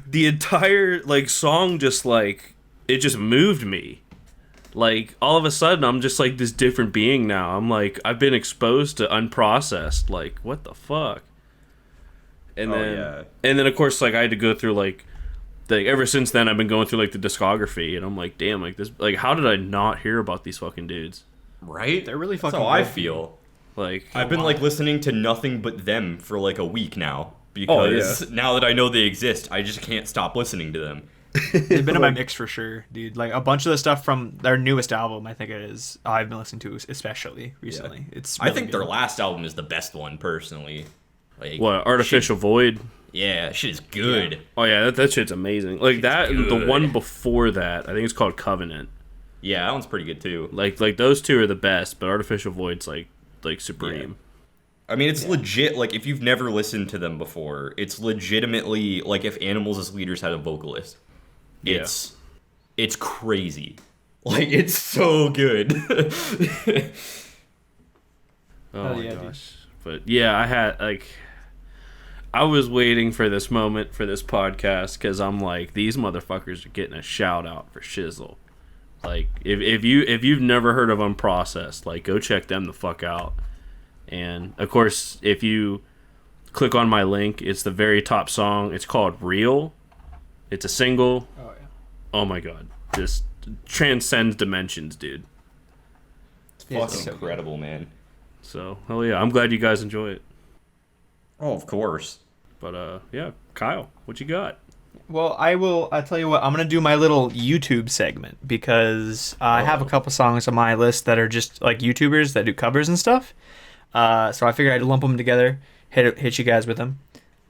the entire like song just like it just moved me. Like, all of a sudden, I'm just, like, this different being now. I'm, like, I've been exposed to unprocessed. Like, what the fuck? And then, of course, like, I had to go through, like, ever since then, I've been going through, like, the discography. And I'm like, damn, like, this, like, how did I not hear about these fucking dudes? Right? They're really fucking That's how I good. feel. Like, I've been, like, listening to nothing but them for, like, a week now. Because now that I know they exist, I just can't stop listening to them. They've been in my mix for sure, dude. Like a bunch of the stuff from their newest album, I think it is. I've been listening to especially recently. Yeah. It's. Really I think their last album is the best one, personally. Like, what, Artificial Void? Yeah, shit is good. Yeah. Oh yeah, that shit's amazing. Like that, the one before that, I think it's called Covenant. Yeah, that one's pretty good too. Like those two are the best, but Artificial Void's like supreme. Yeah. I mean, it's legit. Like, if you've never listened to them before, it's legitimately like if Animals as Leaders had a vocalist. It's crazy. Like, it's so good. Oh my gosh. But yeah, I was waiting for this moment for this podcast because I'm like, these motherfuckers are getting a shout out for Shizzle. Like, if you've never heard of Unprocessed, like, go check them the fuck out. And of course, if you click on my link, it's the very top song. It's called Real. It's a single. Oh yeah. Oh my god. Just transcends dimensions, dude. It's fucking incredible, man. So, hell yeah. I'm glad you guys enjoy it. Oh, of course. But yeah, Kyle, what you got? Well, I'll tell you what, I'm going to do my little YouTube segment because I have a couple songs on my list that are just like YouTubers that do covers and stuff. So I figured I'd lump them together, hit you guys with them.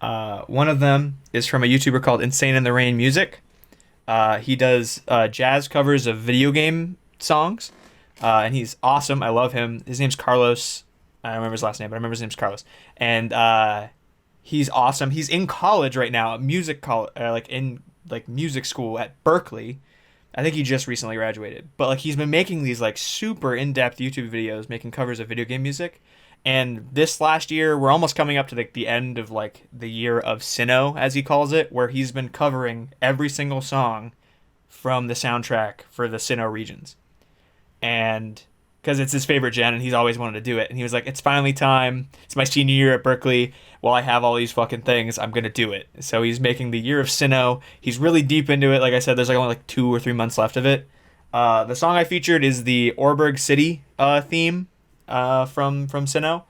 One of them is from a YouTuber called Insane in the Rain Music. He does jazz covers of video game songs, and he's awesome. I love him. His name's Carlos. I don't remember his last name, but I remember his name's Carlos. And he's awesome. He's in college right now, music school at Berkeley. I think he just recently graduated. But like he's been making these like super in-depth YouTube videos making covers of video game music. And this last year, we're almost coming up to the end of like the year of Sinnoh, as he calls it, where he's been covering every single song from the soundtrack for the Sinnoh regions. And because it's his favorite gen and he's always wanted to do it. And he was like, it's finally time. It's my senior year at Berkeley. While I have all these fucking things, I'm going to do it. So he's making the year of Sinnoh. He's really deep into it. Like I said, there's like only like 2 or 3 months left of it. The song I featured is the Orberg City theme from Sinnoh.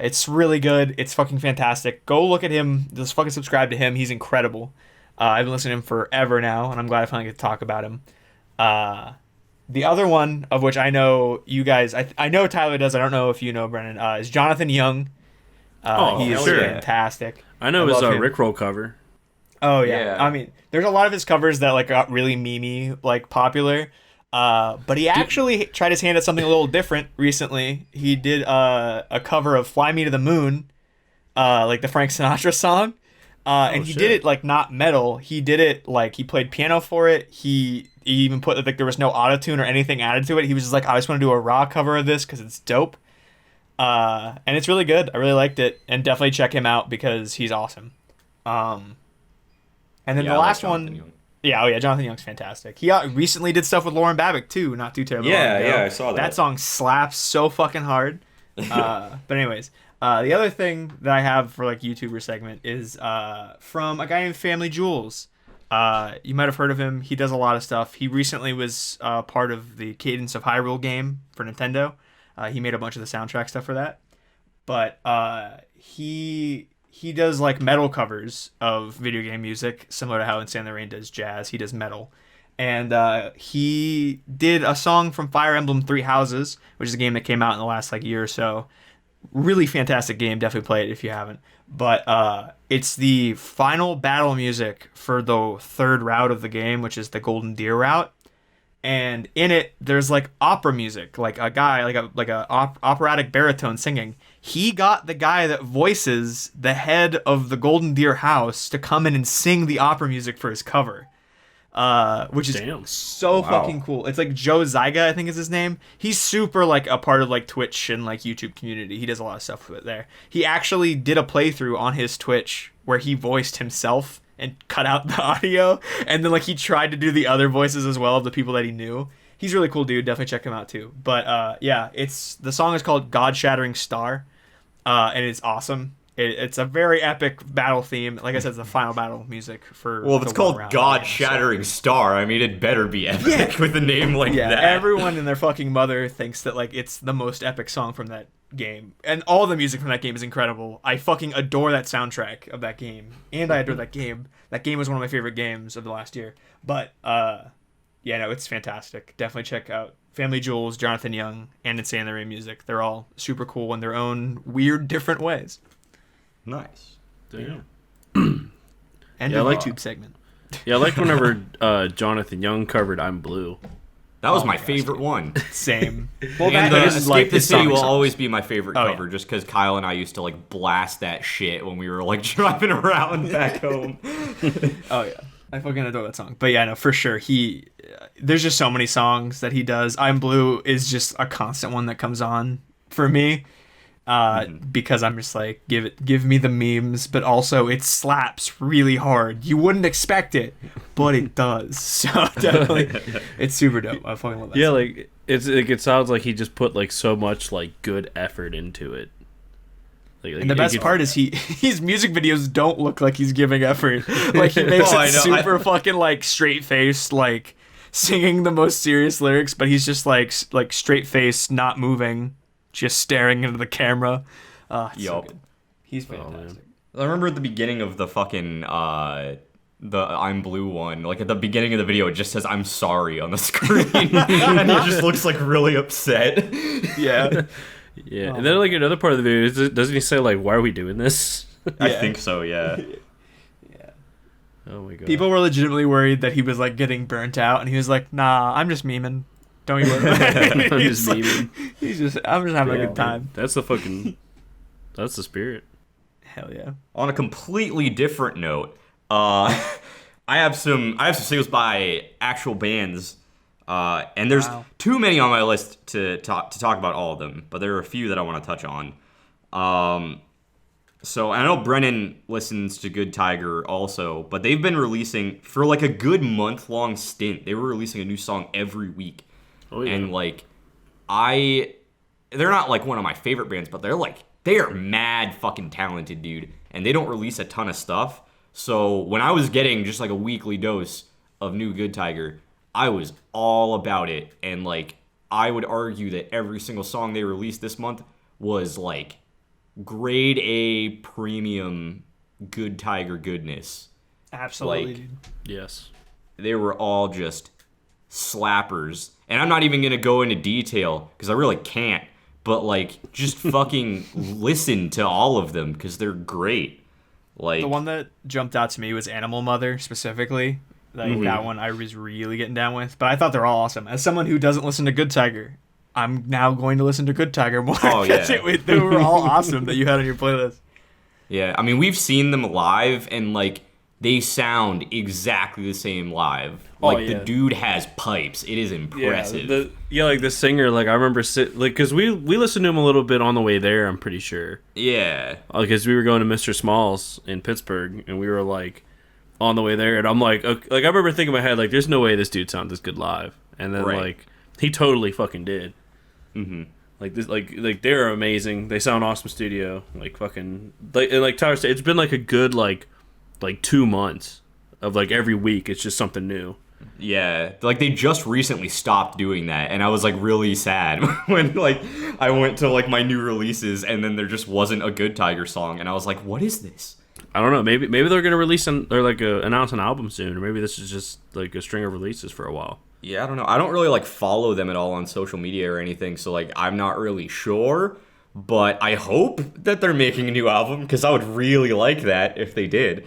It's really good. It's fucking fantastic. Go look at him. Just fucking subscribe to him. He's incredible. I've been listening to him forever now, and I'm glad I finally get to talk about him. The other one, of which I know you guys, I know Tyler does, I don't know if you know, Brennan, is Jonathan Young. He is fantastic. I know his Rickroll cover. Oh, yeah. I mean, there's a lot of his covers that like got really memey, like popular. But he actually tried his hand at something a little different recently. He did a cover of Fly Me to the Moon, like the Frank Sinatra song. And he did it like not metal. He did it like he played piano for it. He even put like there was no autotune or anything added to it. He was just like, I just want to do a raw cover of this because it's dope. And it's really good. I really liked it, and definitely check him out because he's awesome. And then the last one. Yeah, Jonathan Young's fantastic. He recently did stuff with Lauren Babic too, not too terrible. Yeah, I saw that. That song slaps so fucking hard. But anyways, the other thing that I have for like YouTuber segment is from a guy named Family Jewels. You might have heard of him. He does a lot of stuff. He recently was part of the Cadence of Hyrule game for Nintendo. He made a bunch of the soundtrack stuff for that. But he does like metal covers of video game music, similar to how Insane in the Rain does jazz. He does metal. And he did a song from Fire Emblem Three Houses, which is a game that came out in the last like year or so. Really fantastic game. Definitely play it if you haven't. But it's the final battle music for the third route of the game, which is the Golden Deer route. and in it there's like opera music, like a guy, operatic baritone singing. He got the guy that voices the head of the Golden Deer House to come in and sing the opera music for his cover. Which is so fucking cool. It's like Joe Zyga, I think is his name. He's super like a part of like Twitch and like YouTube community. He does a lot of stuff with it there. He actually did a playthrough on his Twitch where he voiced himself and cut out the audio, and then like he tried to do the other voices as well of the people that he knew. He's a really cool dude. Definitely check him out too. But yeah, the song is called God Shattering Star, and it's awesome. It's a very epic battle theme. Like I said, it's the final battle music for. Well, if it's called God Shattering Star, I mean, it better be epic with a name like that. Everyone and their fucking mother thinks that like it's the most epic song from that game, and all the music from that game is incredible. I fucking adore that soundtrack of that game, and I adore that game. That game was one of my favorite games of the last year. But yeah, no, it's fantastic. Definitely check out Family Jewels, Jonathan Young, and Insane in the Rain music. They're all super cool in their own weird, different ways. Nice. Damn. And a YouTube segment. Yeah, I liked whenever Jonathan Young covered "I'm Blue." That was my favorite one. Same. Well, and Escape the City will always be my favorite cover, just because Kyle and I used to like blast that shit when we were like driving around back home. Oh yeah, I fucking adore that song. But yeah, no, for sure. There's just so many songs that he does. "I'm Blue" is just a constant one that comes on for me. Because I'm just like, give me the memes, but also it slaps really hard. You wouldn't expect it, but it does. So definitely, it's super dope. I fucking love that. Yeah, song. like it sounds like he just put like so much like good effort into it. And the best part is his music videos don't look like he's giving effort. Like he makes it super fucking like straight faced, like singing the most serious lyrics, but he's just like straight faced, not moving. Just staring into the camera. It's so good. He's fantastic. I remember at the beginning of the fucking the "I'm Blue" one, like at the beginning of the video, it just says "I'm sorry" on the screen, and he just looks like really upset. Yeah. Yeah, and then like another part of the video, doesn't he say like, "Why are we doing this?" I think so. Yeah. Yeah. Oh my god. People were legitimately worried that he was like getting burnt out, and he was like, "Nah, I'm just memeing. Don't you worry." I'm just memeing. I'm just having a good time. That's the spirit. Hell yeah. On a completely different note, I have some singles by actual bands, and there's too many on my list to talk about all of them, but there are a few that I want to touch on. So I know Brennan listens to Good Tiger also, but they've been releasing for like a good month-long stint. They were releasing a new song every week. Oh, yeah. And like they're not like one of my favorite bands, but they are mad fucking talented, dude, and they don't release a ton of stuff. So when I was getting just like a weekly dose of new Good Tiger, I was all about it, and like I would argue that every single song they released this month was like grade A premium Good Tiger goodness. Absolutely. Like, Yes. They were all just slappers. And I'm not even going to go into detail because I really can't. But, like, just fucking listen to all of them because they're great. Like, the one that jumped out to me was Animal Mother, specifically. Like, that one I was really getting down with. But I thought they're all awesome. As someone who doesn't listen to Good Tiger, I'm now going to listen to Good Tiger more. Oh, yeah. They were all awesome that you had on your playlist. Yeah, I mean, we've seen them live, and, like, they sound exactly the same live. Like, the dude has pipes. It is impressive. Yeah, like the singer, like I remember, because we listened to him a little bit on the way there, I'm pretty sure. Yeah. Because we were going to Mr. Smalls in Pittsburgh, and we were like on the way there, and I'm like, okay, like I remember thinking in my head, like, there's no way this dude sounds this good live, and then like he totally fucking did. Mm-hmm. Like this, like they're amazing. They sound awesome studio. Like fucking, like Tyler said, it's been like a good like 2 months of like every week it's just something new. Yeah, like they just recently stopped doing that, and I was like really sad when like I went to like my new releases, and then there just wasn't a Good Tiger song, and I was like, what is this? I don't know. Maybe they're gonna release announce an album soon, or maybe this is just like a string of releases for a while. Yeah, I don't know. I don't really like follow them at all on social media or anything, so like I'm not really sure. But I hope that they're making a new album because I would really like that if they did.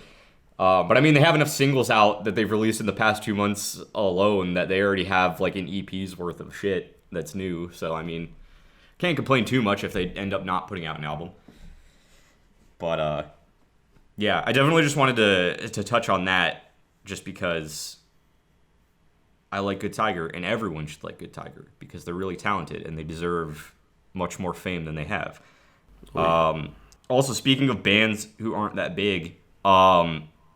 But I mean, they have enough singles out that they've released in the past 2 months alone that they already have like an EP's worth of shit that's new. So I mean, can't complain too much if they end up not putting out an album. But yeah, I definitely just wanted to touch on that just because I like Good Tiger, and everyone should like Good Tiger because they're really talented and they deserve much more fame than they have. Also, speaking of bands who aren't that big,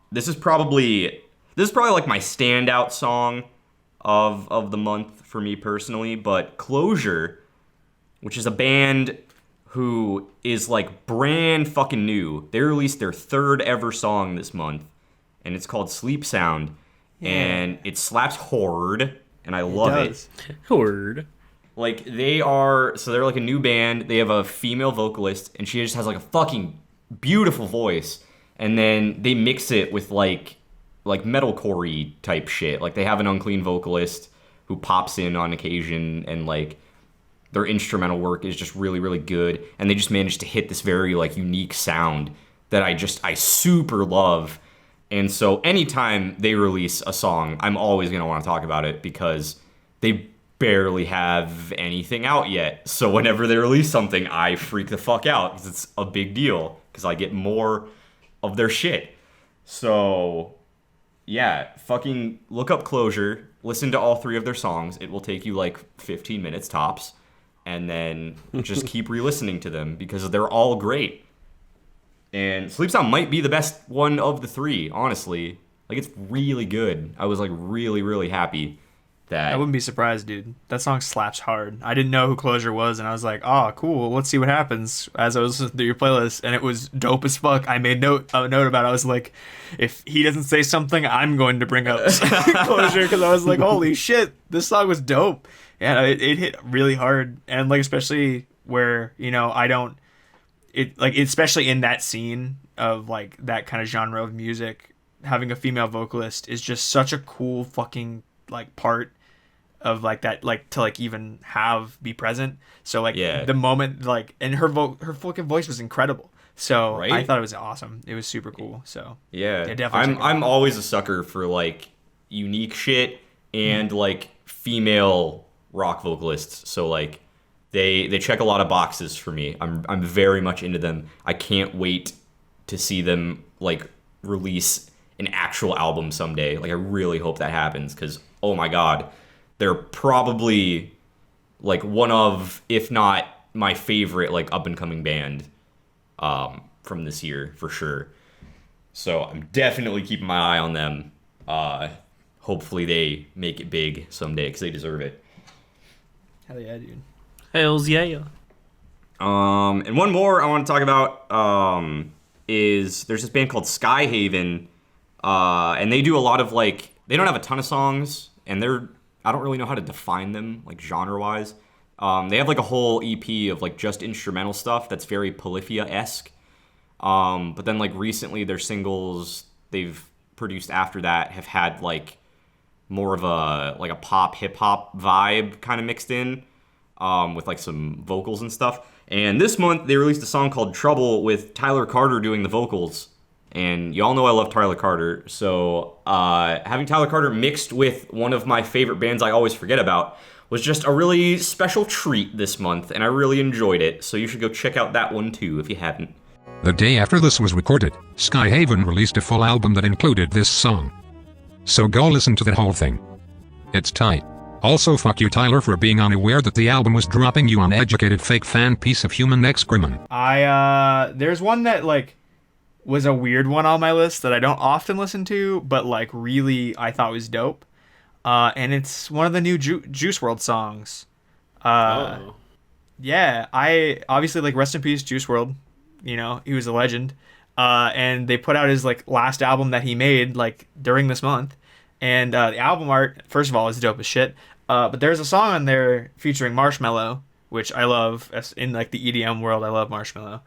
this is probably like my standout song of the month for me personally. But Closure, which is a band who is like brand fucking new. They released their 3rd ever song this month, and it's called Sleep Sound, and it slaps hard, and I love it. Hard. Like they're like a new band. They have a female vocalist, and she just has like a fucking beautiful voice. And then they mix it with like metalcore-y type shit. Like they have an unclean vocalist who pops in on occasion, and like their instrumental work is just really, really good. And they just managed to hit this very like unique sound that I super love. And so anytime they release a song, I'm always gonna want to talk about it because they barely have anything out yet. So whenever they release something, I freak the fuck out because it's a big deal because I get more of their shit. So yeah, fucking look up Closure, listen to all 3 of their songs. It will take you like 15 minutes tops, and then just keep re-listening to them because they're all great. And Sleep Sound might be the best one of the 3, honestly. Like, it's really good. I was like really, really happy that... I wouldn't be surprised, dude. That song slaps hard. I didn't know who Closure was, and I was like, oh, cool, let's see what happens as I was listening to your playlist, and it was dope as fuck. I made a note about it. I was like, if he doesn't say something, I'm going to bring up Closure, because I was like, holy shit, this song was dope. Yeah, it hit really hard, and like especially where, you know, especially in that scene of like that kind of genre of music, having a female vocalist is just such a cool fucking like part of like that, like to like even be present. So like the moment like, and her fucking voice was incredible. So right? I thought it was awesome. It was super cool. So yeah definitely. I'm always a sucker for like unique shit and like female rock vocalists. So like they check a lot of boxes for me. I'm very much into them. I can't wait to see them like release an actual album someday. Like I really hope that happens because oh my god, they're probably like one of, if not my favorite, like up and coming band from this year for sure. So I'm definitely keeping my eye on them. Hopefully they make it big someday because they deserve it. Hell yeah, dude. Hells yeah. And one more I want to talk about is there's this band called Skyhaven, and they do a lot of like, they don't have a ton of songs, and I don't really know how to define them like genre wise. They have like a whole EP of like just instrumental stuff that's very Polyphia-esque. But then like recently their singles they've produced after that have had like more of a pop hip hop vibe kind of mixed in, with like some vocals and stuff. And this month they released a song called Trouble with Tyler Carter doing the vocals. And y'all know I love Tyler Carter, so having Tyler Carter mixed with one of my favorite bands I always forget about was just a really special treat this month, and I really enjoyed it, so you should go check out that one too if you haven't. The day after this was recorded, Skyhaven released a full album that included this song. So go listen to the whole thing. It's tight. Also fuck you Tyler for being unaware that the album was dropping you uneducated fake fan piece of human excrement. There's one that like was a weird one on my list that I don't often listen to, but like really I thought was dope. And it's one of the new Juice WRLD songs. Yeah, I obviously like rest in peace Juice WRLD. You know, he was a legend. And they put out his like last album that he made like during this month. And the album art, first of all, is dope as shit. But there's a song on there featuring Marshmello, which I love. In like the EDM world, I love Marshmello.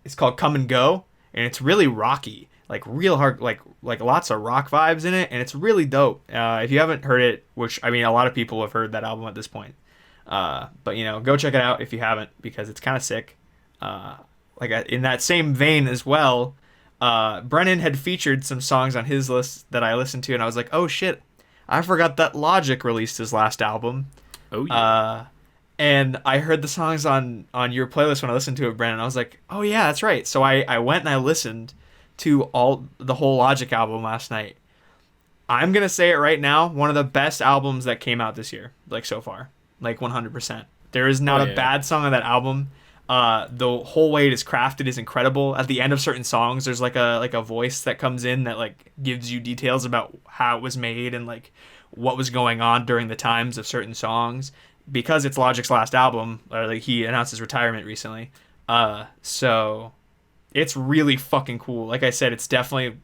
It's called Come and Go. And it's really rocky, like real hard, like lots of rock vibes in it, and it's really dope. If you haven't heard it, which I mean, a lot of people have heard that album at this point, but you know, go check it out if you haven't because it's kind of sick. In that same vein as well, Brennan had featured some songs on his list that I listened to, and I was like, oh shit, I forgot that Logic released his last album. Oh yeah. And I heard the songs on your playlist when I listened to it, Brennan. I was like, oh yeah, that's right. So I went and I listened to the whole Logic album last night. I'm gonna say it right now, one of the best albums that came out this year, like so far, like 100%. There is not a bad song on that album. The whole way it is crafted is incredible. At the end of certain songs, there's like a voice that comes in that like gives you details about how it was made and like what was going on during the times of certain songs. Because it's Logic's last album, or like he announced his retirement recently. So it's really fucking cool. Like I said, it's definitely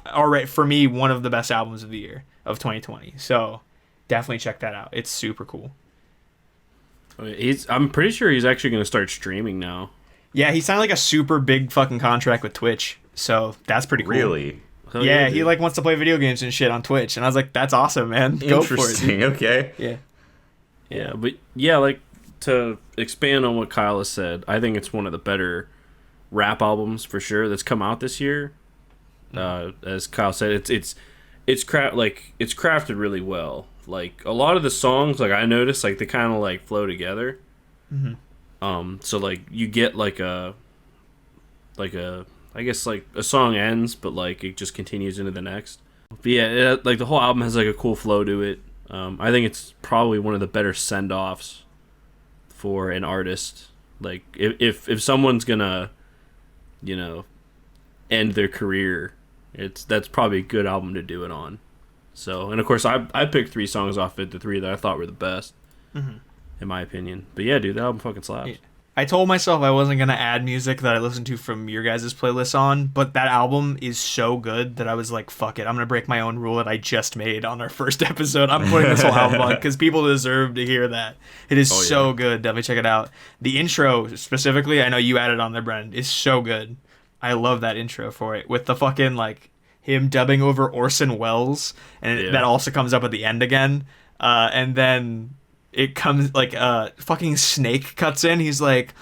alright for me, one of the best albums of the year of 2020. So definitely check that out. It's super cool. I'm pretty sure he's actually going to start streaming now. Yeah, he signed like a super big fucking contract with Twitch. So that's pretty cool. Really? Hell Yeah, he dude. like wants to play video games and shit on Twitch. And I was like, that's awesome, man. Go for it. Interesting. Okay. Yeah. Yeah, but yeah, like to expand on what Kyle has said, I think it's one of the better rap albums for sure that's come out this year. As Kyle said, it's crafted really well. Like a lot of the songs, like I noticed, like they kind of like flow together. Mm-hmm. So like you get like a I guess like a song ends, but like it just continues into the next. But yeah, like the whole album has like a cool flow to it. I think it's probably one of the better send-offs for an artist. Like if someone's gonna, end their career, that's probably a good album to do it on. So, and of course I picked 3 songs off it, the 3 that I thought were the best, in my opinion. But yeah, dude, that album fucking slaps. Yeah. I told myself I wasn't going to add music that I listened to from your guys' playlist on, but that album is so good that I was like, fuck it, I'm going to break my own rule that I just made on our first episode. I'm putting this whole album on because people deserve to hear that. It is so good. Definitely check it out. The intro, specifically, I know you added on there, Brennan, is so good. I love that intro for it. With the fucking, like, him dubbing over Orson Welles, and that also comes up at the end again. And then it comes like fucking Snake cuts in. He's like,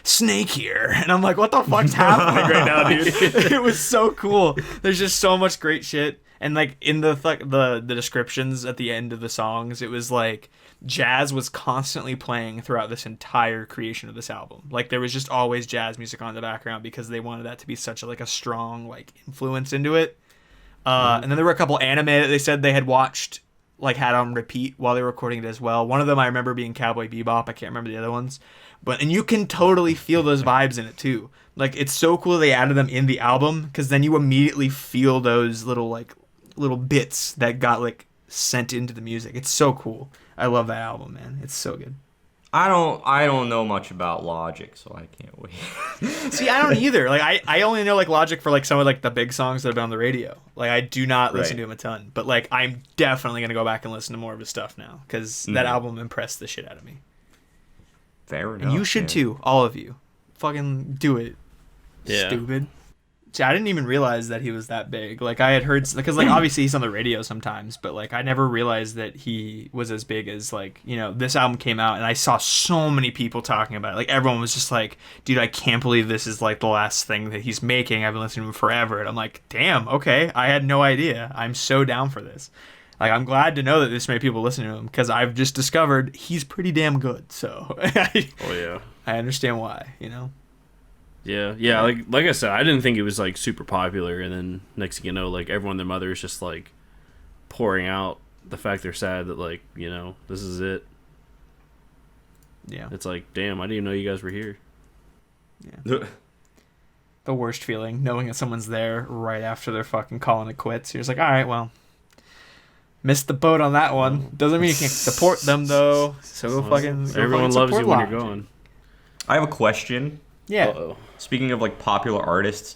Snake here, and I'm like, what the fuck's happening right now, dude? It was so cool. There's just so much great shit, and like in the descriptions at the end of the songs, it was like jazz was constantly playing throughout this entire creation of this album. Like there was just always jazz music on in the background because they wanted that to be such a strong like influence into it. And then there were a couple anime that they said they had watched, like had on repeat while they were recording it as well. One of them I remember being Cowboy Bebop. I can't remember the other ones, and you can totally feel those vibes in it too. Like it's so cool they added them in the album because then you immediately feel those little bits that got like sent into the music. It's so cool. I love that album, man. It's so good. I don't know much about Logic, so I can't wait. See, I don't either. Like I only know like Logic for like some of like the big songs that have been on the radio. Like I do not listen to him a ton, but like I'm definitely gonna go back and listen to more of his stuff now because that album impressed the shit out of me. Fair enough. And you should too, all of you. Fucking do it. Yeah. Stupid. See, I didn't even realize that he was that big. Like I had heard, because like obviously he's on the radio sometimes, but like I never realized that he was as big as like, this album came out and I saw so many people talking about it. Like everyone was just like, dude, I can't believe this is like the last thing that he's making. I've been listening to him forever. And I'm like, damn, okay. I had no idea. I'm so down for this. Like I'm glad to know that this many people listen to him because I've just discovered he's pretty damn good. So I understand why, Yeah, like I said, I didn't think it was like super popular, and then next thing you know, like everyone, their mother is just like pouring out the fact they're sad that like this is it. Yeah, it's like, damn, I didn't even know you guys were here. Yeah, the worst feeling knowing that someone's there right after they're fucking calling it quits. You're just like, all right, well, missed the boat on that one. Doesn't mean you can't support them though. So everyone loves you when you're gone. I have a question. Yeah. Uh-oh. Speaking of like popular artists,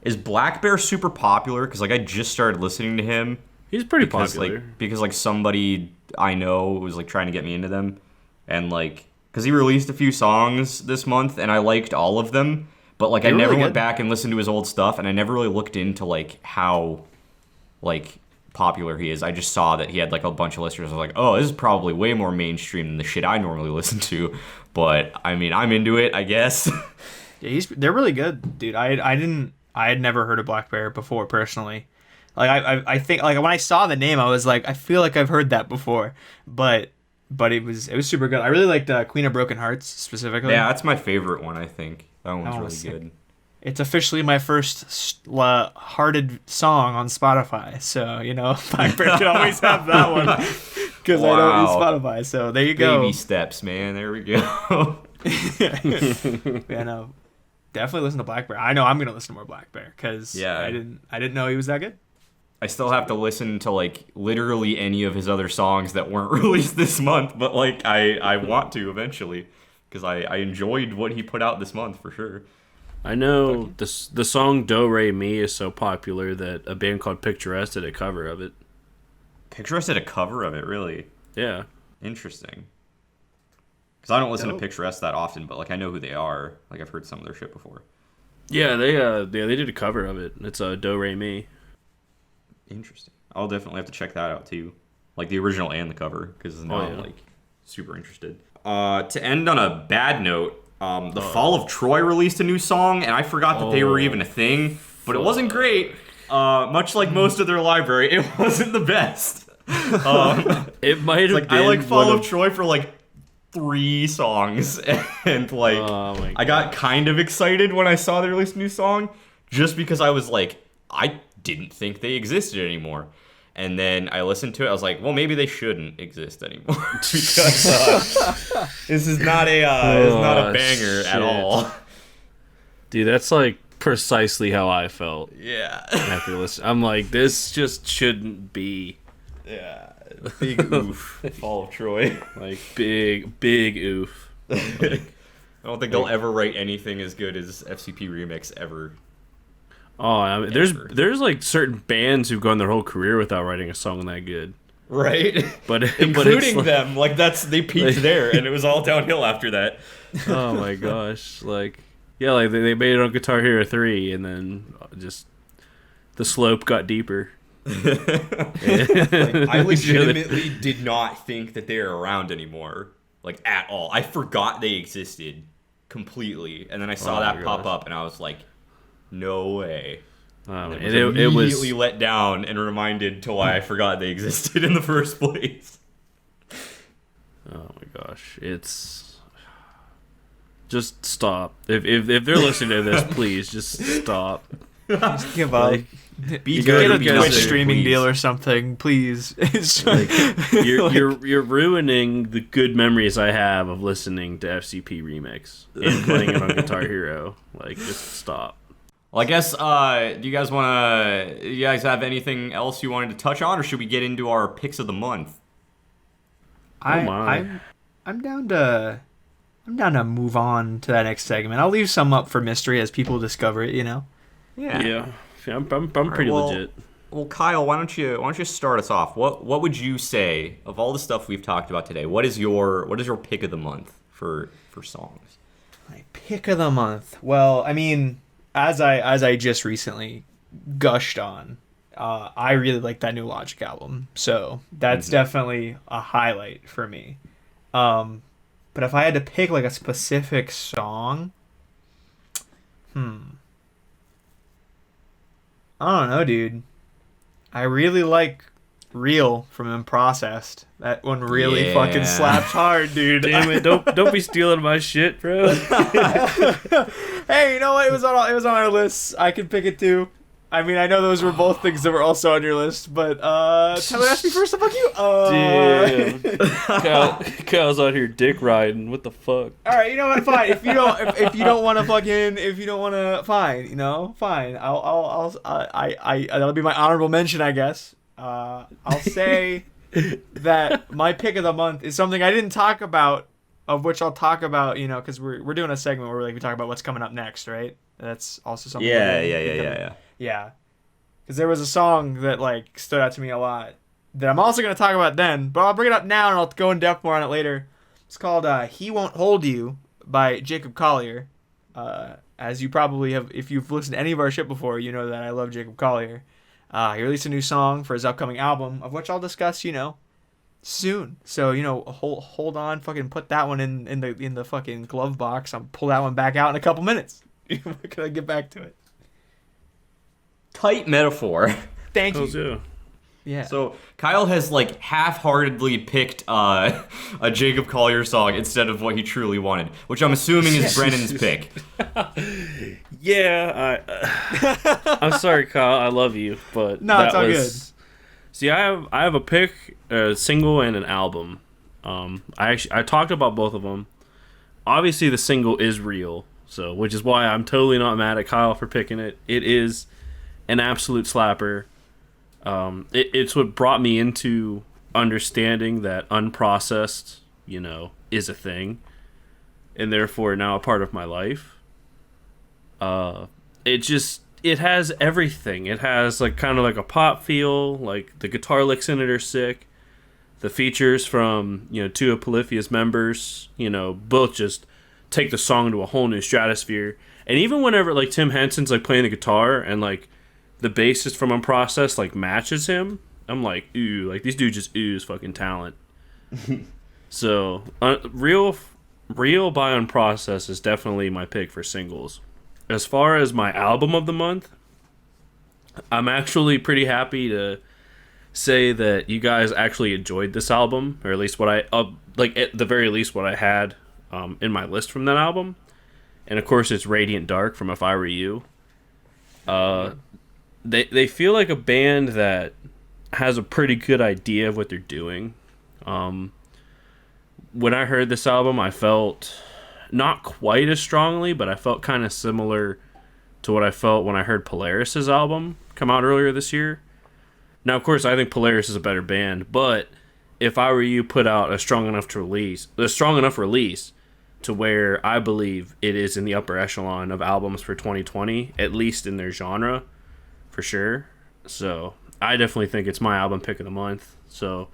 is Black Bear super popular? Because like I just started listening to him. He's pretty popular. Because like somebody I know was like trying to get me into them, and like because he released a few songs this month and I liked all of them, but like I never went back and listened to his old stuff, and I never really looked into like how like popular he is. I just saw that he had like a bunch of listeners. I was like, oh, this is probably way more mainstream than the shit I normally listen to. But I mean, I'm into it, I guess. Yeah, they're really good, dude. I I had never heard of Black Bear before personally. Like I think like when I saw the name, I was like, I feel like I've heard that before, but it was super good. I really liked Queen of Broken Hearts specifically. Yeah, that's my favorite one. I think that one's really sick. good. It's officially my first hearted song on Spotify, so Black Bear can always have that one because I don't use Spotify. So there you go. Baby steps, man. There we go. Yeah, no, definitely listen to Black Bear. I know I'm gonna listen to more Black Bear because I didn't know he was that good. I still have to listen to like literally any of his other songs that weren't released this month, but like I want to eventually because I enjoyed what he put out this month for sure. I know the song Do Re Mi is so popular that a band called Picturesque did a cover of it. Picturesque did a cover of it, really? Yeah. Interesting. Because I don't listen to Picturesque that often, but like I know who they are. Like I've heard some of their shit before. Yeah, they did a cover of it. It's Do Re Mi. Interesting. I'll definitely have to check that out too, like the original and the cover, because now I'm like super interested. To end on a bad note, the Fall of Troy released a new song, and I forgot that they were even a thing. But it wasn't great. Much like most of their library, it wasn't the best. It might have been. I like Fall of Troy for like 3 songs, and like I got kind of excited when I saw they released a new song, just because I was like, I didn't think they existed anymore. And then I listened to it. I was like, well, maybe they shouldn't exist anymore because this is not a banger at all. Dude, that's like precisely how I felt. Yeah. After listening, I'm like, this just shouldn't be. Yeah. Big oof. Fall of Troy. Like big oof. Like, I don't think they'll ever write anything as good as FCP Remix ever. Oh, I mean, there's like certain bands who've gone their whole career without writing a song that good, right? But including like, them, like they peaked there, and it was all downhill after that. Oh my gosh, like like they made it on Guitar Hero 3, and then just the slope got deeper. I legitimately did not think that they were around anymore, like at all. I forgot they existed completely, and then I saw that pop up, and I was like, no way. And it was immediately let down and reminded to why I forgot they existed in the first place. Oh my gosh, it's just stop. If they're listening to this, please just stop. Just give up. Be get a good, Twitch streaming deal or something, please. Like, you're ruining the good memories I have of listening to FCP Remix and playing it on Guitar Hero. Like, just stop. Well, I guess, do you guys have anything else you wanted to touch on, or should we get into our picks of the month? I'm down to move on to that next segment. I'll leave some up for mystery as people discover it, Yeah, I'm pretty legit. Well, Kyle, why don't you start us off? What would you say of all the stuff we've talked about today? What is your pick of the month for songs? My pick of the month. Well, I mean, as I just recently gushed on, I really like that new Logic album, so that's definitely a highlight for me. But if I had to pick like a specific song, I don't know, dude. I really like Real from Unprocessed. That one really fucking slaps hard, dude. Damn it! Don't be stealing my shit, bro. Hey, you know what? It was on our list. I could pick it too. I mean, I know those were both things that were also on your list, but Tyler asked me first to fuck you. Damn. Kyle's out here dick riding. What the fuck? All right, you know what? Fine. If you don't want to fine. Fine. That'll be my honorable mention, I guess. I'll say that my pick of the month is something I didn't talk about, of which I'll talk about, because we're doing a segment where we talk about what's coming up next, right? That's also something. Yeah. Because there was a song that stood out to me a lot that I'm also going to talk about then, but I'll bring it up now and I'll go in depth more on it later. It's called "He Won't Hold You" by Jacob Collier. As you probably have, if you've listened to any of our shit before, you know that I love Jacob Collier. He released a new song for his upcoming album, of which I'll discuss, soon. So, hold on, fucking put that one in the fucking glove box. I'll pull that one back out in a couple minutes. Can I get back to it? tight metaphor. Thank Hells you. yeah. Yeah. So Kyle has like half-heartedly picked a Jacob Collier song instead of what he truly wanted, which I'm assuming is Brennan's pick. Yeah, I'm sorry, Kyle. I love you, but No, it's all good. See, I have a pick, a single, and an album. I talked about both of them. Obviously, the single is Real, so which is why I'm totally not mad at Kyle for picking it. It is an absolute slapper. It's what brought me into understanding that unprocessed, is a thing, and therefore now a part of my life. It has everything. It has like kind of like a pop feel. Like the guitar licks in it are sick. The features from two of Polyphia's members, both just take the song to a whole new stratosphere. And even whenever like Tim Henson's like playing the guitar and like the bassist from Unprocessed like matches him, I'm like, ooh, like these dudes just ooze fucking talent. So real by Unprocessed is definitely my pick for singles. As far as my album of the month, I'm actually pretty happy to say that you guys actually enjoyed this album, or at least what I at the very least what I had in my list from that album. And of course, it's Radiant Dark from If I Were You. They feel like a band that has a pretty good idea of what they're doing. When I heard this album, I felt not quite as strongly, but I felt kind of similar to what I felt when I heard Polaris's album come out earlier this year. Now, of course, I think Polaris is a better band, but If I Were You put out a strong enough release to where I believe it is in the upper echelon of albums for 2020, at least in their genre, for sure. So I definitely think it's my album pick of the month. So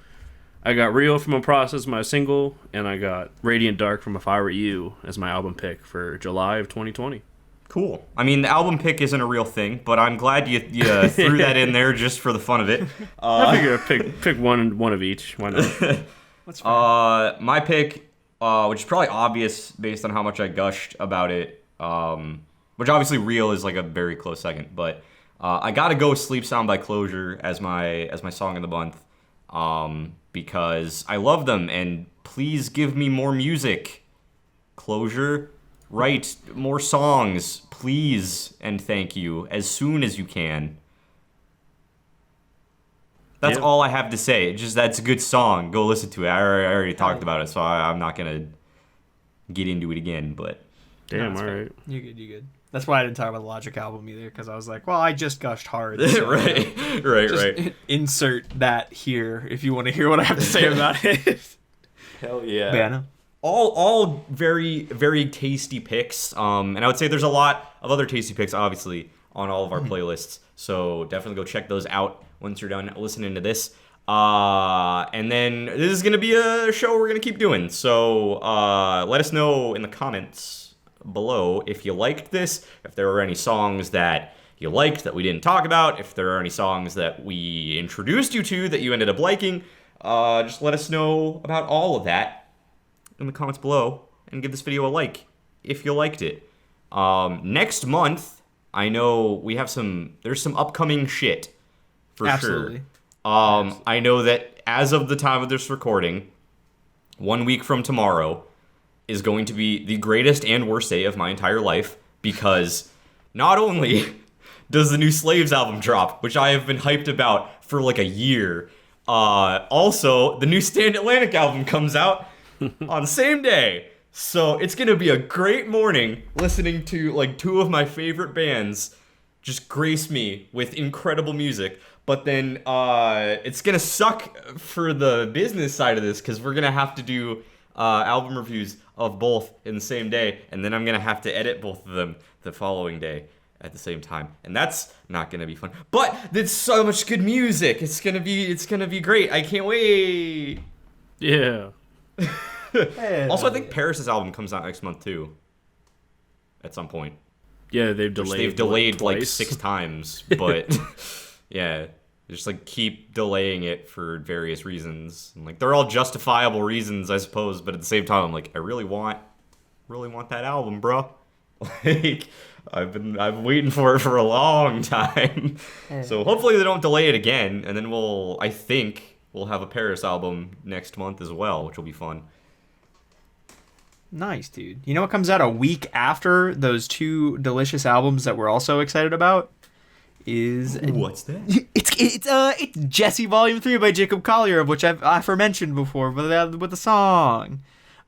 I got Real from Unprocessed, my single, and I got Radiant Dark from If I Were You as my album pick for July of 2020. Cool. I mean, the album pick isn't a real thing, but I'm glad you threw that in there just for the fun of it. I figured I'd pick one of each. Why not? What's fine? My pick, which is probably obvious based on how much I gushed about it, which obviously Real is like a very close second, but I gotta go with Sleep Sound by Closure as my song of the month, because I love them, and please give me more music. Closure, write more songs, please, and thank you, as soon as you can. That's all I have to say. It's just that's a good song. Go listen to it. I already talked about it, so I'm not gonna get into it again. But Damn, all right. You good. That's why I didn't talk about the Logic album either, because I was like, well, I just gushed hard. So right. Insert that here if you want to hear what I have to say about it. Hell yeah. But yeah, no. All very, very tasty picks. And I would say there's a lot of other tasty picks, obviously, on all of our playlists. So definitely go check those out once you're done listening to this. And then this is going to be a show we're going to keep doing. So let us know in the comments below if you liked this, if there were any songs that you liked that we didn't talk about, if there are any songs that we introduced you to that you ended up liking. Just let us know about all of that in the comments below, and give this video a like if you liked it. Next month, I know we have there's some upcoming shit for Absolutely. sure. I know that as of the time of this recording, 1 week from tomorrow is going to be the greatest and worst day of my entire life, because not only does the new Slaves album drop, which I have been hyped about for like a year, also the new Stand Atlantic album comes out on the same day. So it's going to be a great morning listening to like two of my favorite bands just grace me with incredible music. But then it's going to suck for the business side of this, because we're going to have to do album reviews of both in the same day. And then I'm going to have to edit both of them the following day at the same time. And that's not going to be fun. But there's so much good music. It's going to be great. I can't wait. Yeah. Also, I think Paris's album comes out next month too. At some point. Yeah, they've delayed like twice. 6 times, but yeah, just like keep delaying it for various reasons. And, like, they're all justifiable reasons, I suppose, but at the same time, I'm like, I really want that album, bro. Like, I've been waiting for it for a long time. So hopefully they don't delay it again, and then I think we'll have a Paris album next month as well, which will be fun. Nice, dude. You know what comes out a week after those two delicious albums that we're also excited about? What's that? It's Jesse Volume 3 by Jacob Collier, of which I've aforementioned before, but with the song.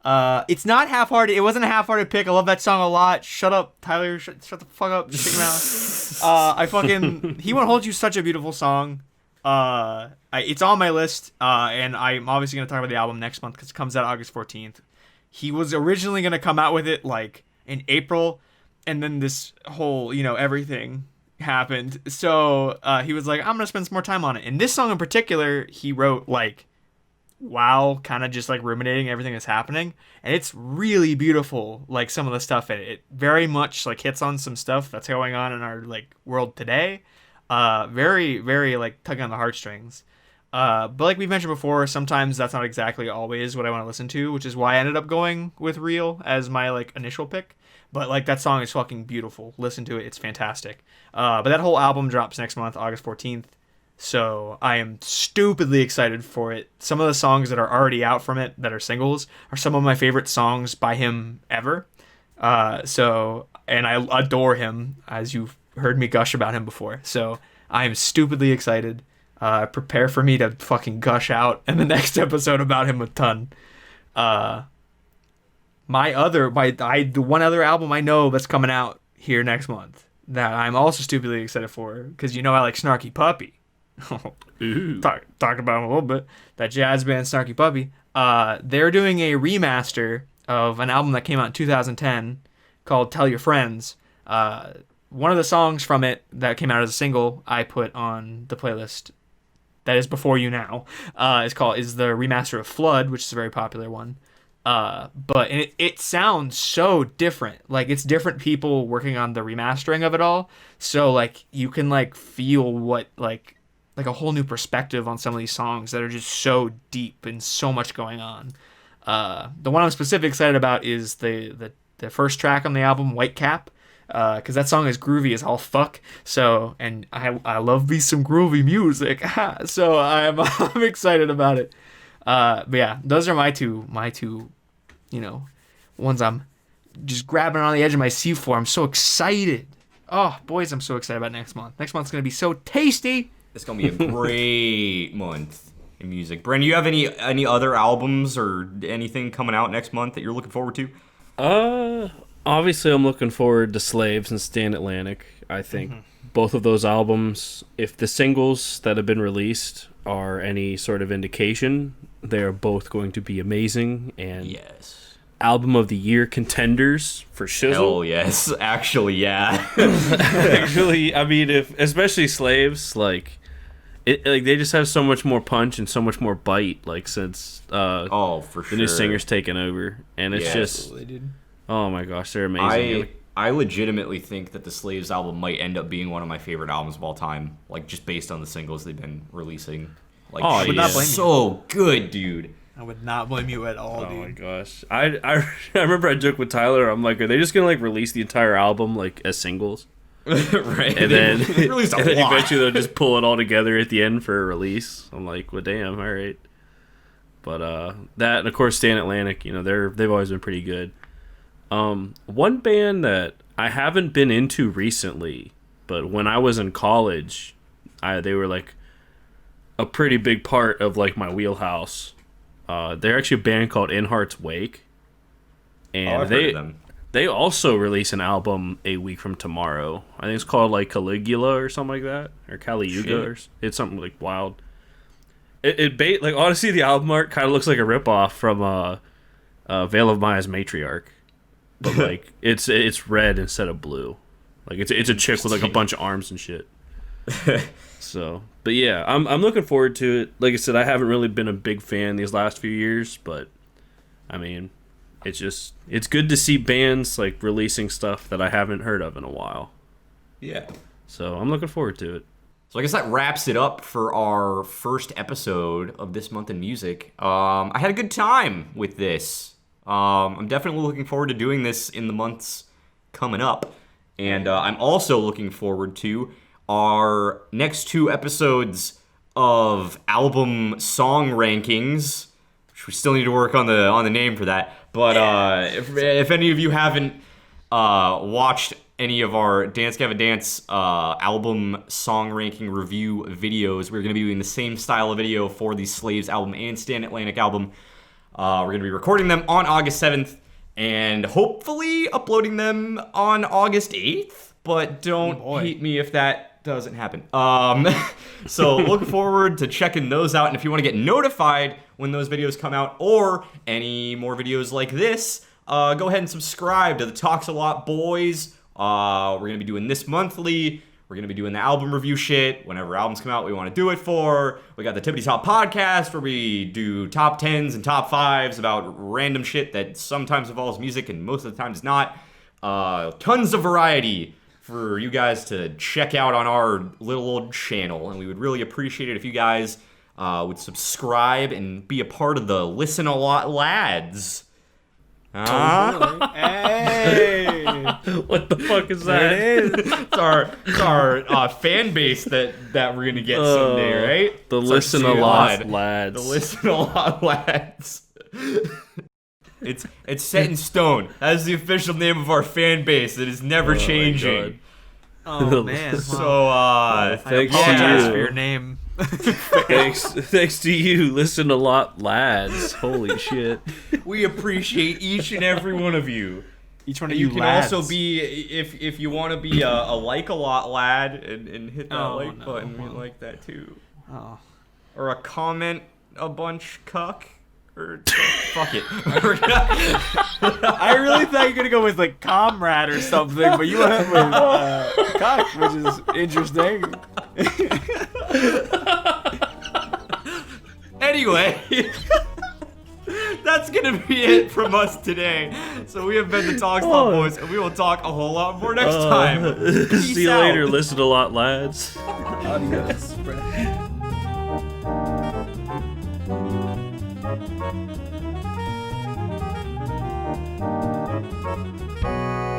It's not half-hearted. It wasn't a half-hearted pick. I love that song a lot. Shut up, Tyler. Shut the fuck up. Shut your mouth. He Won't Hold You, such a beautiful song. It's on my list, and I'm obviously going to talk about the album next month because it comes out August 14th. He was originally going to come out with it, like, in April, and then this whole, everything happened. So, he was like, I'm going to spend some more time on it. And this song in particular, he wrote, like, while kind of just, like, ruminating everything that's happening. And it's really beautiful, like, some of the stuff in it. It very much, like, hits on some stuff that's going on in our, like, world today. Very, very, like, tugging on the heartstrings. But like we've mentioned before, sometimes that's not exactly always what I want to listen to, which is why I ended up going with Real as my, like, initial pick. But, like, that song is fucking beautiful. Listen to it. It's fantastic. But that whole album drops next month, August 14th. So I am stupidly excited for it. Some of the songs that are already out from it that are singles are some of my favorite songs by him ever. And I adore him, as you've heard me gush about him before. So I am stupidly excited. Prepare for me to fucking gush out in the next episode about him a ton. The one other album I know that's coming out here next month that I'm also stupidly excited for, because I like Snarky Puppy. Talked about him a little bit. That jazz band Snarky Puppy. They're doing a remaster of an album that came out in 2010 called Tell Your Friends. One of the songs from it that came out as a single I put on the playlist that is before you now is the remaster of Flood, which is a very popular one. But it sounds so different. Like, it's different people working on the remastering of it all. So, like, you can, like, feel what, like a whole new perspective on some of these songs that are just so deep and so much going on. The one I'm specifically excited about is the first track on the album, White Cap. Because that song is groovy as all fuck. So, and I love me some groovy music. So I'm excited about it. But yeah, those are my two, ones I'm just grabbing on the edge of my seat for. I'm so excited. Oh, boys, I'm so excited about next month. Next month's going to be so tasty. It's going to be a great month in music. Bren, you have any other albums or anything coming out next month that you're looking forward to? Obviously, I'm looking forward to Slaves and Stand Atlantic. I think both of those albums, if the singles that have been released are any sort of indication, they are both going to be amazing. And yes, album of the year contenders for shizzle. Hell yes, actually, yeah. Actually, I mean, especially Slaves, like they just have so much more punch and so much more bite. Like, since for sure, the new singer's taken over, and it's just. Absolutely, dude. Oh my gosh, they're amazing. I legitimately think that the Slaves album might end up being one of my favorite albums of all time, like, just based on the singles they've been releasing. Like, I would not blame you. So good, dude. I would not blame you at all, dude. Oh my gosh. I remember I joked with Tyler, I'm like, are they just gonna, like, release the entire album, like, as singles? Right. And then, released a and then lot. eventually they'll just pull it all together at the end for a release. I'm like, well, damn, alright. But that, and of course Stand Atlantic, they've always been pretty good. One band that I haven't been into recently, but when I was in college, they were like a pretty big part of, like, my wheelhouse. They're actually a band called In Heart's Wake, and I've heard of them. They also release an album a week from tomorrow. I think it's called, like, Caligula or something like that, or Caliuga, it's something, like, wild. Like, honestly, the album art kind of looks like a ripoff from Veil of Maya's Matriarch. But, like, it's red instead of blue. Like, it's a chick with, like, a bunch of arms and shit. So, but yeah, I'm looking forward to it. Like I said, I haven't really been a big fan these last few years, but I mean, it's good to see bands, like, releasing stuff that I haven't heard of in a while. Yeah. So I'm looking forward to it. So I guess that wraps it up for our first episode of This Month in Music. I had a good time with this. I'm definitely looking forward to doing this in the months coming up. And I'm also looking forward to our next 2 episodes of album song rankings, which we still need to work on the name for that. But if any of you haven't watched any of our Dance Gavin Dance album song ranking review videos, we're going to be doing the same style of video for the Slaves album and Stand Atlantic album. We're going to be recording them on August 7th and hopefully uploading them on August 8th, but don't hate me if that doesn't happen. So look forward to checking those out, and if you want to get notified when those videos come out or any more videos like this, go ahead and subscribe to the Talks a Lot Boys. We're going to be doing this monthly. We're going to be doing the album review shit whenever albums come out we want to do it for. We got the Tippity Top podcast where we do top 10s and top 5s about random shit that sometimes involves music and most of the time is not. Tons of variety for you guys to check out on our little old channel, and we would really appreciate it if you guys would subscribe and be a part of the Listen a Lot lads. Hey! What the fuck is that? It's our fan base that we're gonna get someday, right? The It's Listen a Lot lads. The Listen a Lot lads. It's set in stone. That is the official name of our fan base. It is never changing. Oh man. So I thanks apologize to for you. your name. Thanks to you, Listen a Lot lads. Holy shit. we appreciate each and every one of you. Each one of You you can lads. also be, if you want to be a like a lot lad and hit that like no. button, we like that too. Oh. Or a comment a bunch cuck. Or fuck it. I really thought you were gonna go with like comrade or something, but you went with cock, which is interesting. Anyway, that's gonna be it from us today. So we have been the Talks Lot Boys, and we will talk a whole lot more next time. Peace See you out. later, Listen a Lot lads. Adios. Thank you.